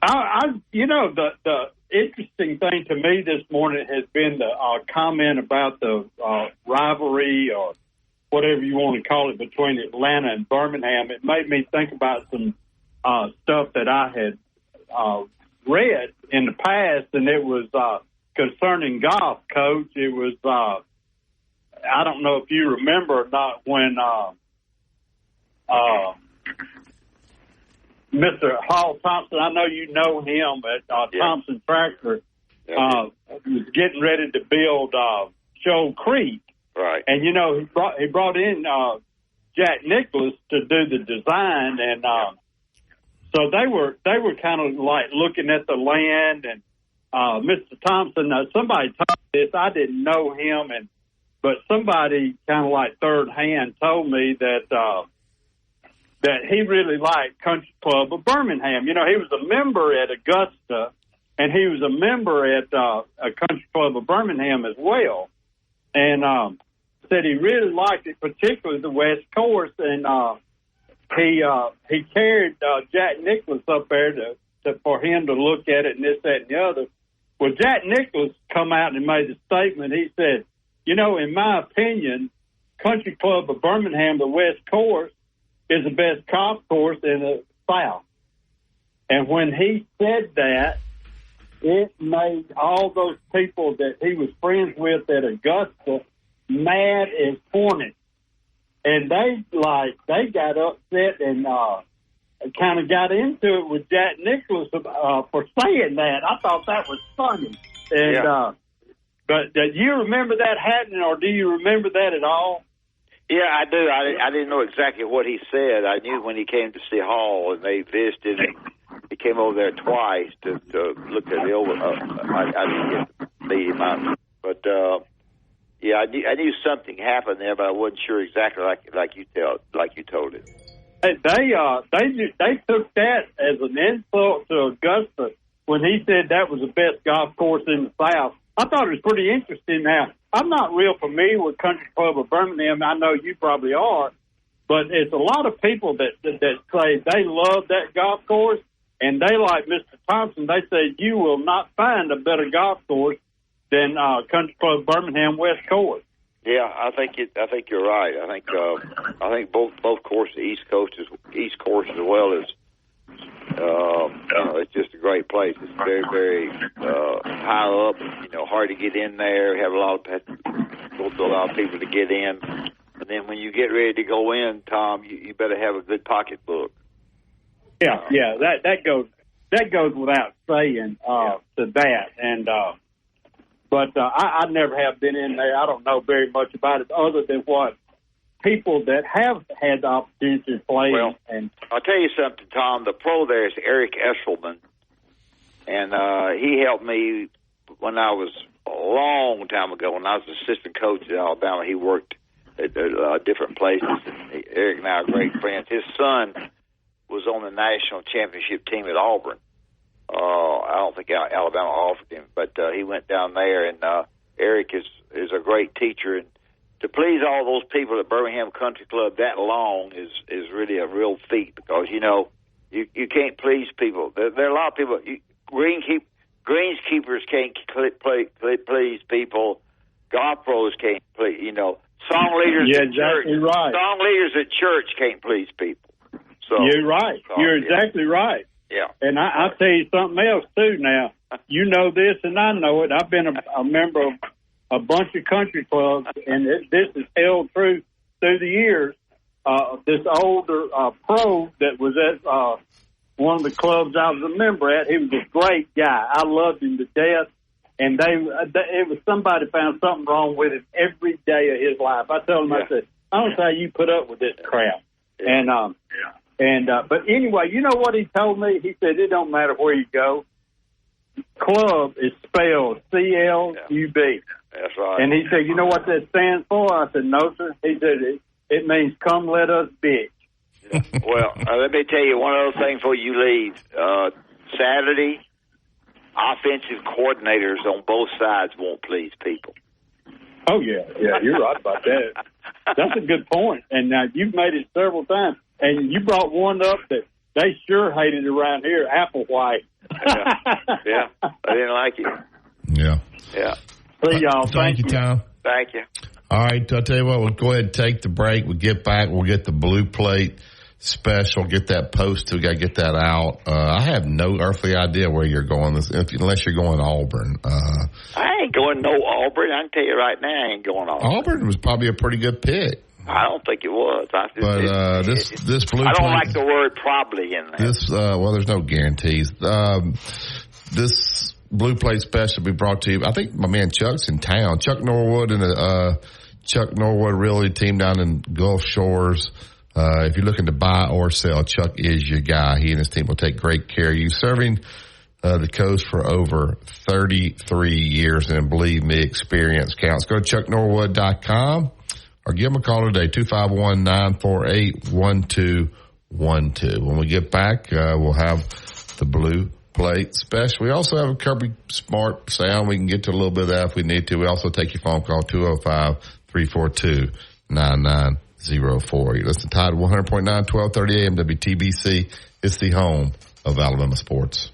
The interesting thing to me this morning has been the comment about the rivalry or whatever you want to call it between Atlanta and Birmingham. It made me think about some stuff that I had read in the past, and it was concerning golf, Coach. It was I don't know if you remember or not when Mr. Hall Thompson, I know you know him at Thompson Tractor, was getting ready to build Shoal Creek. Right. And, he brought in Jack Nicklaus to do the design. And so they were kind of like looking at the land. And Mr. Thompson, somebody talked this. I didn't know him, but somebody kind of like third hand told me that he really liked Country Club of Birmingham. You know, he was a member at Augusta, and he was a member at a Country Club of Birmingham as well. And said he really liked it, particularly the West Course. And he carried Jack Nicklaus up there for him to look at it and this, that, and the other. Well, Jack Nicklaus come out and made a statement. He said, you know, in my opinion, Country Club of Birmingham, the West Course, is the best golf course in the South. And when he said that, it made all those people that he was friends with at Augusta mad as hornets. And they got upset and kind of got into it with Jack Nicklaus for saying that. I thought that was funny. And but do you remember that happening, or do you remember that at all? Yeah, I do. I didn't know exactly what he said. I knew when he came to see Hall and they visited. He came over there twice to look at the old. I didn't get to meet him out, but yeah, I knew something happened there, but I wasn't sure exactly like you told it. They took that as an insult to Augusta when he said that was the best golf course in the South. I thought it was pretty interesting. Now, I'm not real familiar with Country Club of Birmingham. I know you probably are, but it's a lot of people that say they love that golf course, and they like Mr. Thompson. They say you will not find a better golf course than Country Club Birmingham West Course. Yeah, I think you're right. I think both courses, East Course as well as it's just a great place. It's very, very high up. You know, hard to get in there. Have go through a lot of people to get in. And then when you get ready to go in, Tom, you better have a good pocketbook. Yeah, that goes without saying to that. And but I never have been in there. I don't know very much about it other than what people that have had the opportunity to play. Well, and I'll tell you something, Tom. The pro there is Eric Esselman, and he helped me when I was a long time ago when I was assistant coach at Alabama. He worked at different places. And Eric and I are great friends. His son was on the national championship team at Auburn. I don't think Alabama offered him, but he went down there, and Eric is a great teacher. And to please all those people at Birmingham Country Club that long is really a real feat, because, you know, you can't please people. There are a lot of people. Greenskeepers can't please people. Golf pros can't please, you know. Song leaders at church. Right. Song leaders at church can't please people. So you're right. You're exactly right. Yeah. And I'll tell you something else, too, now. You know this, and I know it. I've been a member of a bunch of country clubs, and this is held true through the years. This older pro that was at one of the clubs I was a member at, he was a great guy. I loved him to death. And it was somebody found something wrong with him every day of his life. I told him, I said, I don't know how you put up with this crap. Yeah. But anyway, you know what he told me? He said, it don't matter where you go. Club is spelled C-L-U-B. That's right. And he said, you know what that stands for? I said, no, sir. He said, it means come let us bitch. Yeah. Well, let me tell you one other thing before you leave. Saturday, offensive coordinators on both sides won't please people. Oh, yeah, you're right about that. That's a good point. And you've made it several times. And you brought one up that they sure hated around here, Applewhite. Yeah, I didn't like it. Yeah. Yeah. See y'all. Thank you, Tom. Thank you. All right, I'll tell you what, we'll go ahead and take the break. We'll get back. We'll get the Blue Plate special, get that posted. We got to get that out. I have no earthly idea where you're going, unless you're going to Auburn. I ain't going no Auburn. I can tell you right now, I ain't going Auburn. Auburn was probably a pretty good pick. I don't think it was. This Blue Plate, I don't like the word probably in there. Well, there's no guarantees. This Blue Plate special will be brought to you. I think my man Chuck's in town. Chuck Norwood and the Chuck Norwood Realty team down in Gulf Shores. If you're looking to buy or sell, Chuck is your guy. He and his team will take great care of you. Serving the coast for over 33 years, and believe me, experience counts. Go to chucknorwood.com or give them a call today, 251-948-1212. When we get back, we'll have the Blue Plate Special. We also have a Kirby Smart sound. We can get to a little bit of that if we need to. We also take your phone call, 205-342-9904. You listen to Tide 100.9, 1230 AM WTBC. It's the home of Alabama sports.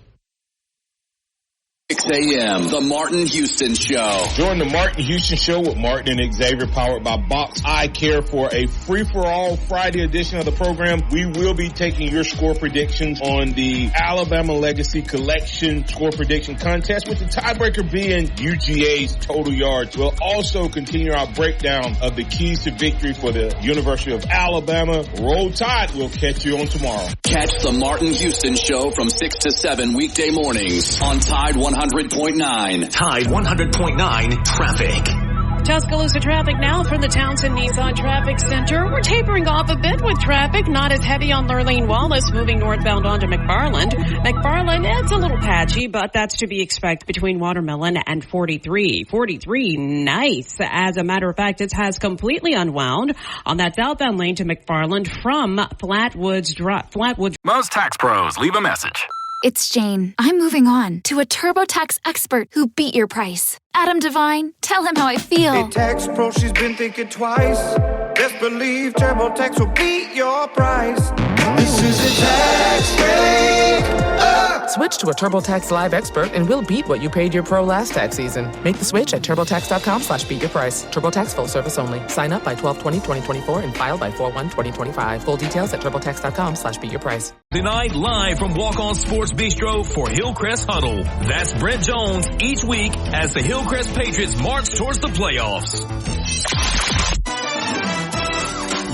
6 a.m., The Martin Houston Show. Join The Martin Houston Show with Martin and Xavier, powered by Box Eye Care, for a free-for-all Friday edition of the program. We will be taking your score predictions on the Alabama Legacy Collection score prediction contest, with the tiebreaker being UGA's total yards. We'll also continue our breakdown of the keys to victory for the University of Alabama. Roll Tide. We'll catch you on tomorrow. Catch The Martin Houston Show from 6 to 7 weekday mornings on Tide 100.9. Tide 100.9 traffic. Tuscaloosa traffic now from the Townsend Nissan Traffic Center. We're tapering off a bit with traffic, not as heavy on Lurleen Wallace, moving northbound onto McFarland. McFarland, it's a little patchy, but that's to be expected between Watermelon and 43. 43, nice. As a matter of fact, it has completely unwound on that southbound lane to McFarland from Flatwoods Drive. Most tax pros leave a message. It's Jane. I'm moving on to a TurboTax expert who beat your price. Adam Devine, tell him how I feel. Hey, tax pro, she's been thinking twice. Best believe TurboTax will beat your price. This is a tax break. Switch to a TurboTax Live expert and we'll beat what you paid your pro last tax season. Make the switch at TurboTax.com/beatyourprice. TurboTax full service only. Sign up by 12/20/2024 and file by 4/1/2025. Full details at TurboTax.com/beatyourprice. Tonight, live from Walk On Sports Bistro for Hillcrest Huddle. That's Brent Jones each week as the Hillcrest Patriots march towards the playoffs.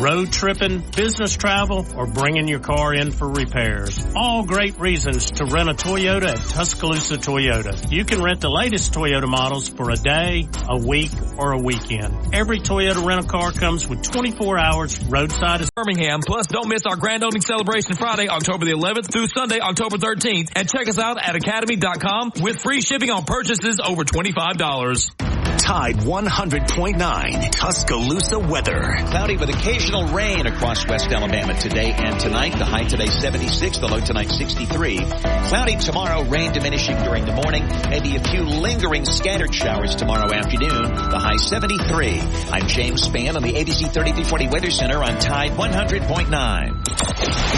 Road tripping, business travel, or bringing your car in for repairs. All great reasons to rent a Toyota at Tuscaloosa Toyota. You can rent the latest Toyota models for a day, a week, or a weekend. Every Toyota rental car comes with 24 hours roadside assistance. Birmingham. Plus, don't miss our grand opening celebration Friday, October the 11th through Sunday, October 13th. And check us out at academy.com with free shipping on purchases over $25. Tide 100.9 Tuscaloosa weather. Cloudy with occasional rain across West Alabama today and tonight. The high today 76, the low tonight 63. Cloudy tomorrow, rain diminishing during the morning. Maybe a few lingering scattered showers tomorrow afternoon. The high 73. I'm James Spann on the ABC 3340 Weather Center on Tide 100.9.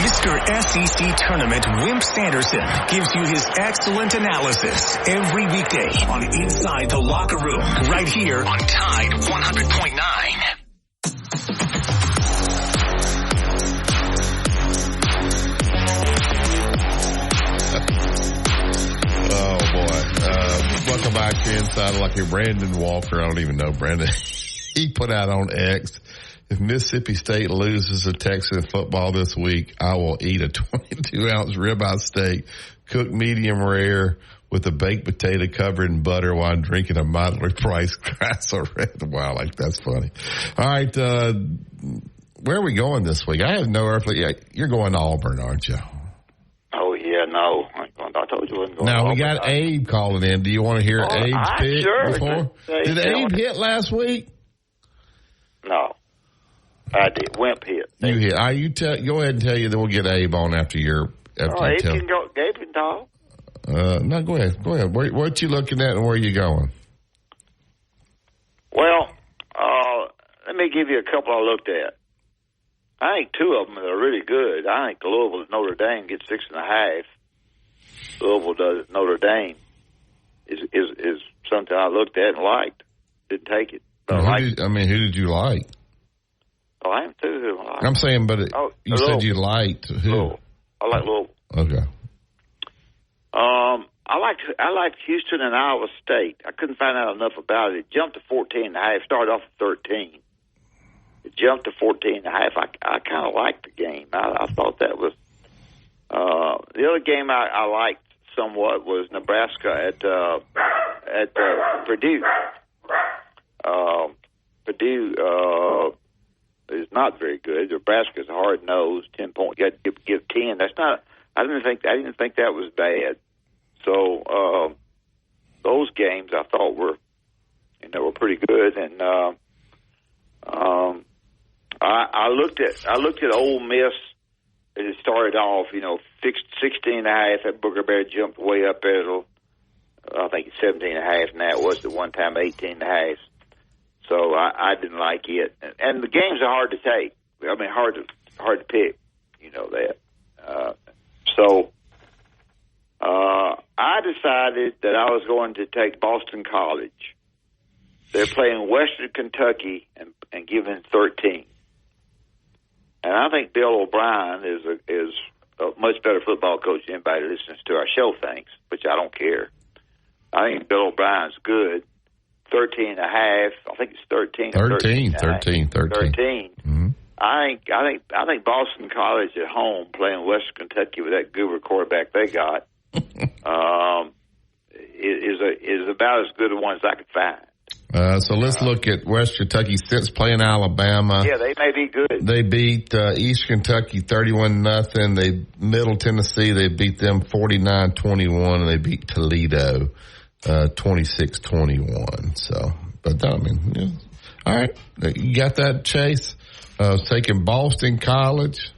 Mr. SEC Tournament Wimp Sanderson gives you his excellent analysis every weekday on Inside the Locker Room, right here on Tide 100.9. Oh, boy. Welcome back to Inside the Locker Room. Brandon Walker, I don't even know Brandon. He put out on X, if Mississippi State loses to Texas football this week, I will eat a 22-ounce ribeye steak, cooked medium rare, with a baked potato covered in butter while I'm drinking a moderately priced glass of red. Wow, like that's funny. All right, where are we going this week? I have no earthly. You're going to Auburn, aren't you? Oh yeah, no. I told you I wasn't going. Now to we got Abe calling in. Do you want to hear Abe's pick before? Did Abe hit last week? No, I did. Wimp hit. You hit. Go ahead and tell you. Then we'll get Abe on after your. Abe can go. Abe can talk. No, go ahead. Go ahead. What you looking at and where you going? Well, let me give you a couple I looked at. I think two of them are really good. I think Louisville at Notre Dame gets 6.5. Louisville does at Notre Dame is something I looked at and liked. Didn't take it. But who did you like? Oh, I am two who I like. I'm saying, but you said you liked who? Louisville. I like Louisville. Okay. I liked Houston and Iowa State. I couldn't find out enough about it. It jumped to 14.5. Started off at 13. It jumped to 14.5. I kind of liked the game. I thought that was the other game I liked somewhat was Nebraska at Purdue. Purdue is not very good. Nebraska's hard nosed. 10 point. You got to give 10. That's not. I didn't think that was bad. So those games I thought were pretty good, and I looked at Ole Miss as it started off. 16.5. That Booger Bear jumped way up there. I think it's 17.5 now. It was at one time 18.5. So I didn't like it, and the games are hard to take. I mean, hard to pick. You know that. So I decided that I was going to take Boston College. They're playing Western Kentucky and giving 13. And I think Bill O'Brien is a much better football coach than anybody who listens to our show thinks, which I don't care. I think Bill O'Brien's good. 13.5. I think it's 13. 13. Mm-hmm. I think Boston College at home playing Western Kentucky with that goober quarterback they got is about as good a one as I could find. So let's look at West Kentucky since playing Alabama. Yeah, they may be good. They beat East Kentucky 31-0. They Middle Tennessee, they beat them 49-21, and they beat Toledo 26-21. So, but I mean, yeah. All right, you got that, Chase? Taking Boston College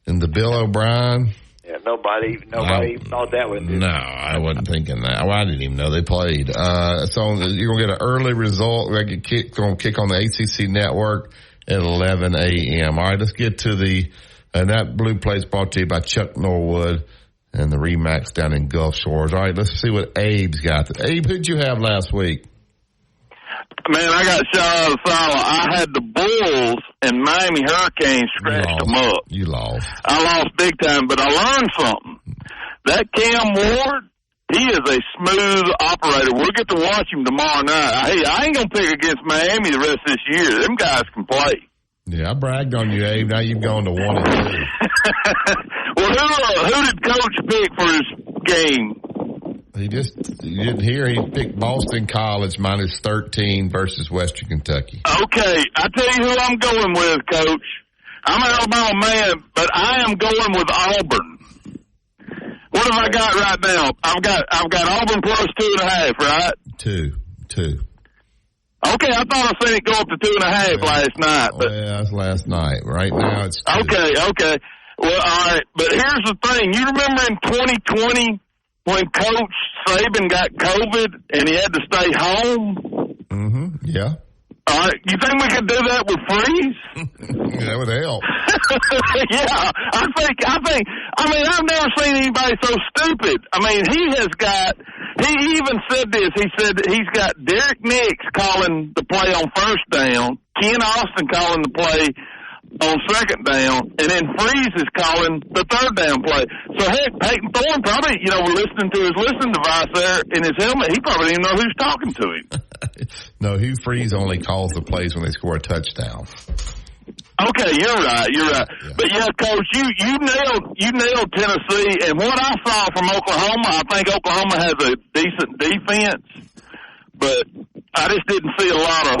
and the Bill O'Brien. Yeah, nobody even thought that would do. No, I wasn't thinking that. Well, I didn't even know they played. So you're going to get an early result. We're going to kick on the ACC network at 11 a.m. All right, let's get to and that blue plate's brought to you by Chuck Norwood and the Remax down in Gulf Shores. All right, let's see what Abe's got. Abe, who'd you have last week? Man, I got shot out of the saddle. I had the Bulls and Miami Hurricanes scratched them up. You lost. I lost big time, but I learned something. That Cam Ward, he is a smooth operator. We'll get to watch him tomorrow night. Hey, I ain't going to pick against Miami the rest of this year. Them guys can play. Yeah, I bragged on you, Abe. Now you've gone to 1-2. Well, who did Coach pick for his game? You didn't hear. He picked Boston College minus 13 versus Western Kentucky. Okay, I tell you who I'm going with, Coach. I'm an Alabama man, but I am going with Auburn. What have I got right now? I've got Auburn plus 2.5, right? Two. Okay, I thought I seen it go up to 2.5 last night. But yeah, that's last night. Right now it's 2. Okay. Well, all right. But here's the thing. You remember in 2020 when Coach Saban got COVID and he had to stay home? Mm-hmm. Yeah. All right. You think we could do that with Freeze? That would help. Yeah. I mean, I've never seen anybody so stupid. I mean, he even said this. He said that he's got Derek Nix calling the play on first down, Ken Austin calling the play on second down, and then Freeze is calling the third down play. So, heck, Peyton Thorne probably, listening to his listening device there in his helmet, he probably didn't even know who's talking to him. No, Hugh Freeze only calls the plays when they score a touchdown. Okay, you're right. Yeah. But yeah, Coach, you nailed Tennessee, and what I saw from Oklahoma, I think Oklahoma has a decent defense, but I just didn't see a lot of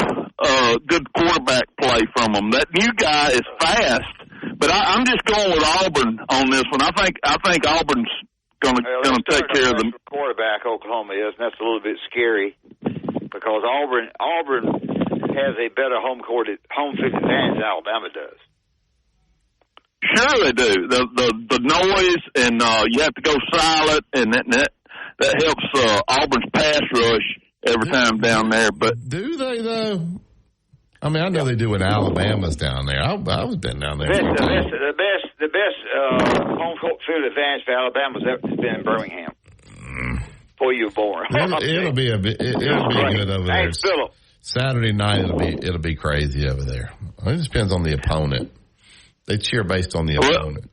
good quarterback play from them. That new guy is fast, but I'm just going with Auburn on this one. I think Auburn's going to take care of them. Quarterback Oklahoma is, and that's a little bit scary because Auburn has a better home field advantage than Alabama does. Sure they do. The noise and you have to go silent, and that helps Auburn's pass rush every time down there. But do they though? I mean, I know they do when Alabama's down there. I've been down there. The best home field advantage for Alabama's ever been in Birmingham. Before you were born. It'll be good over there. Hey, Phillip. Saturday night it'll be crazy over there. It just depends on the opponent. They cheer based on the opponent.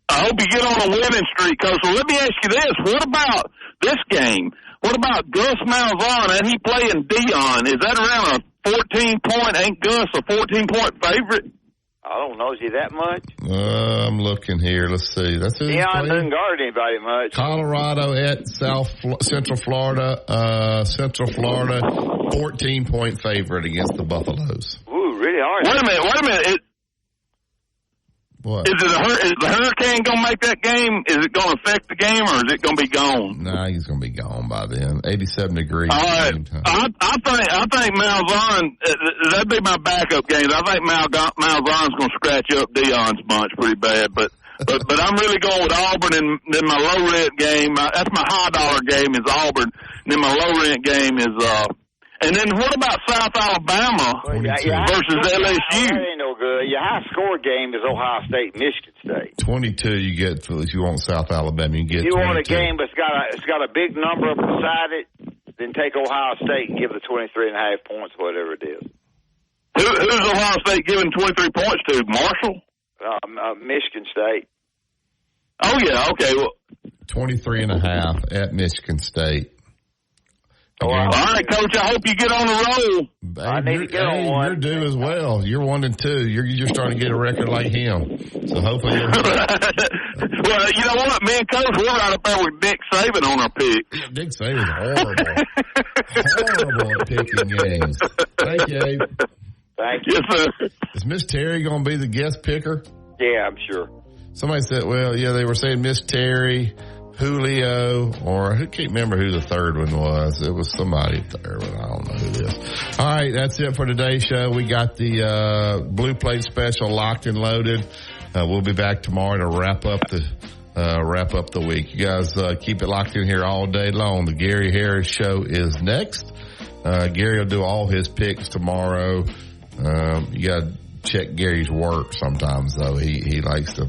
I hope you get on a winning streak, Coach. Well, let me ask you this: what about this game? What about Gus Malzahn and he playing Dion? Is that around a 14-point? Ain't Gus a 14-point favorite? I don't know. Is he that much? I'm looking here. Let's see. That's Dion doesn't guard anybody much. Colorado at Central Florida. Central Florida, 14-point favorite against the Buffaloes. Ooh, really hard. Wait a minute. What? Is the hurricane going to make that game? Is it going to affect the game, or is it going to be gone? Nah, he's going to be gone by then. 87 degrees. All right. I think Malzahn, that'd be my backup game. I think Malzahn's going to scratch up Dion's bunch pretty bad, but I'm really going with Auburn, and then my low rent game. That's my high dollar game is Auburn. And then my low rent game is and then what about South Alabama versus LSU? That ain't no good. Your high score game is Ohio State, Michigan State. 22 you get if you want South Alabama. You get. You 22. want a game that's got a big number up beside it. Then take Ohio State and give it 23.5 points, whatever it is. Who's Ohio State giving 23 points to? Marshall? Michigan State. Oh yeah, okay. Well, 23.5 at Michigan State. All right, Coach. I hope you get on the roll. I need to get on one. You're due as well. You're 1-2. You're starting to get a record like him. So hopefully. Well, you know what? Me and Coach, we're right up there with Nick Saban on our picks. Yeah, Nick Saban's horrible at picking games. Thank you, Abe. Thank you. Yes, sir. Is Miss Terry going to be the guest picker? Yeah, I'm sure. Somebody said, well, yeah, they were saying Miss Terry, Julio, or I can't remember who the third one was. It was somebody third one. I don't know who it is. All right, that's it for today's show. We got the Blue Plate Special locked and loaded. We'll be back tomorrow to wrap up the week. You guys keep it locked in here all day long. The Gary Harris Show is next. Gary will do all his picks tomorrow. You got to check Gary's work sometimes, though. He likes to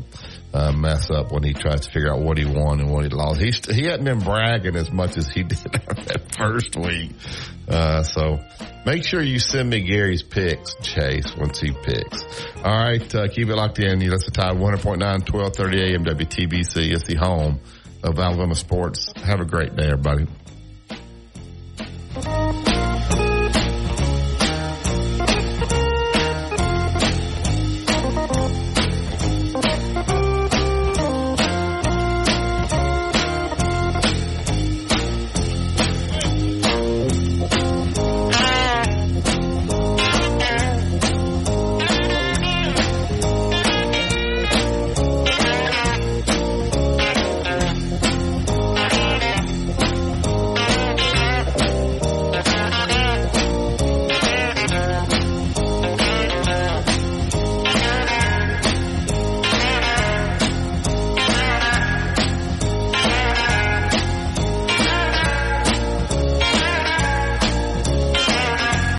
mess up when he tries to figure out what he won and what he lost. He hadn't been bragging as much as he did that first week. So make sure you send me Gary's picks, Chase, once he picks. All right, keep it locked in. That's the Tide 100.9, 1230 AM WTBC. It's the home of Alabama sports. Have a great day, everybody.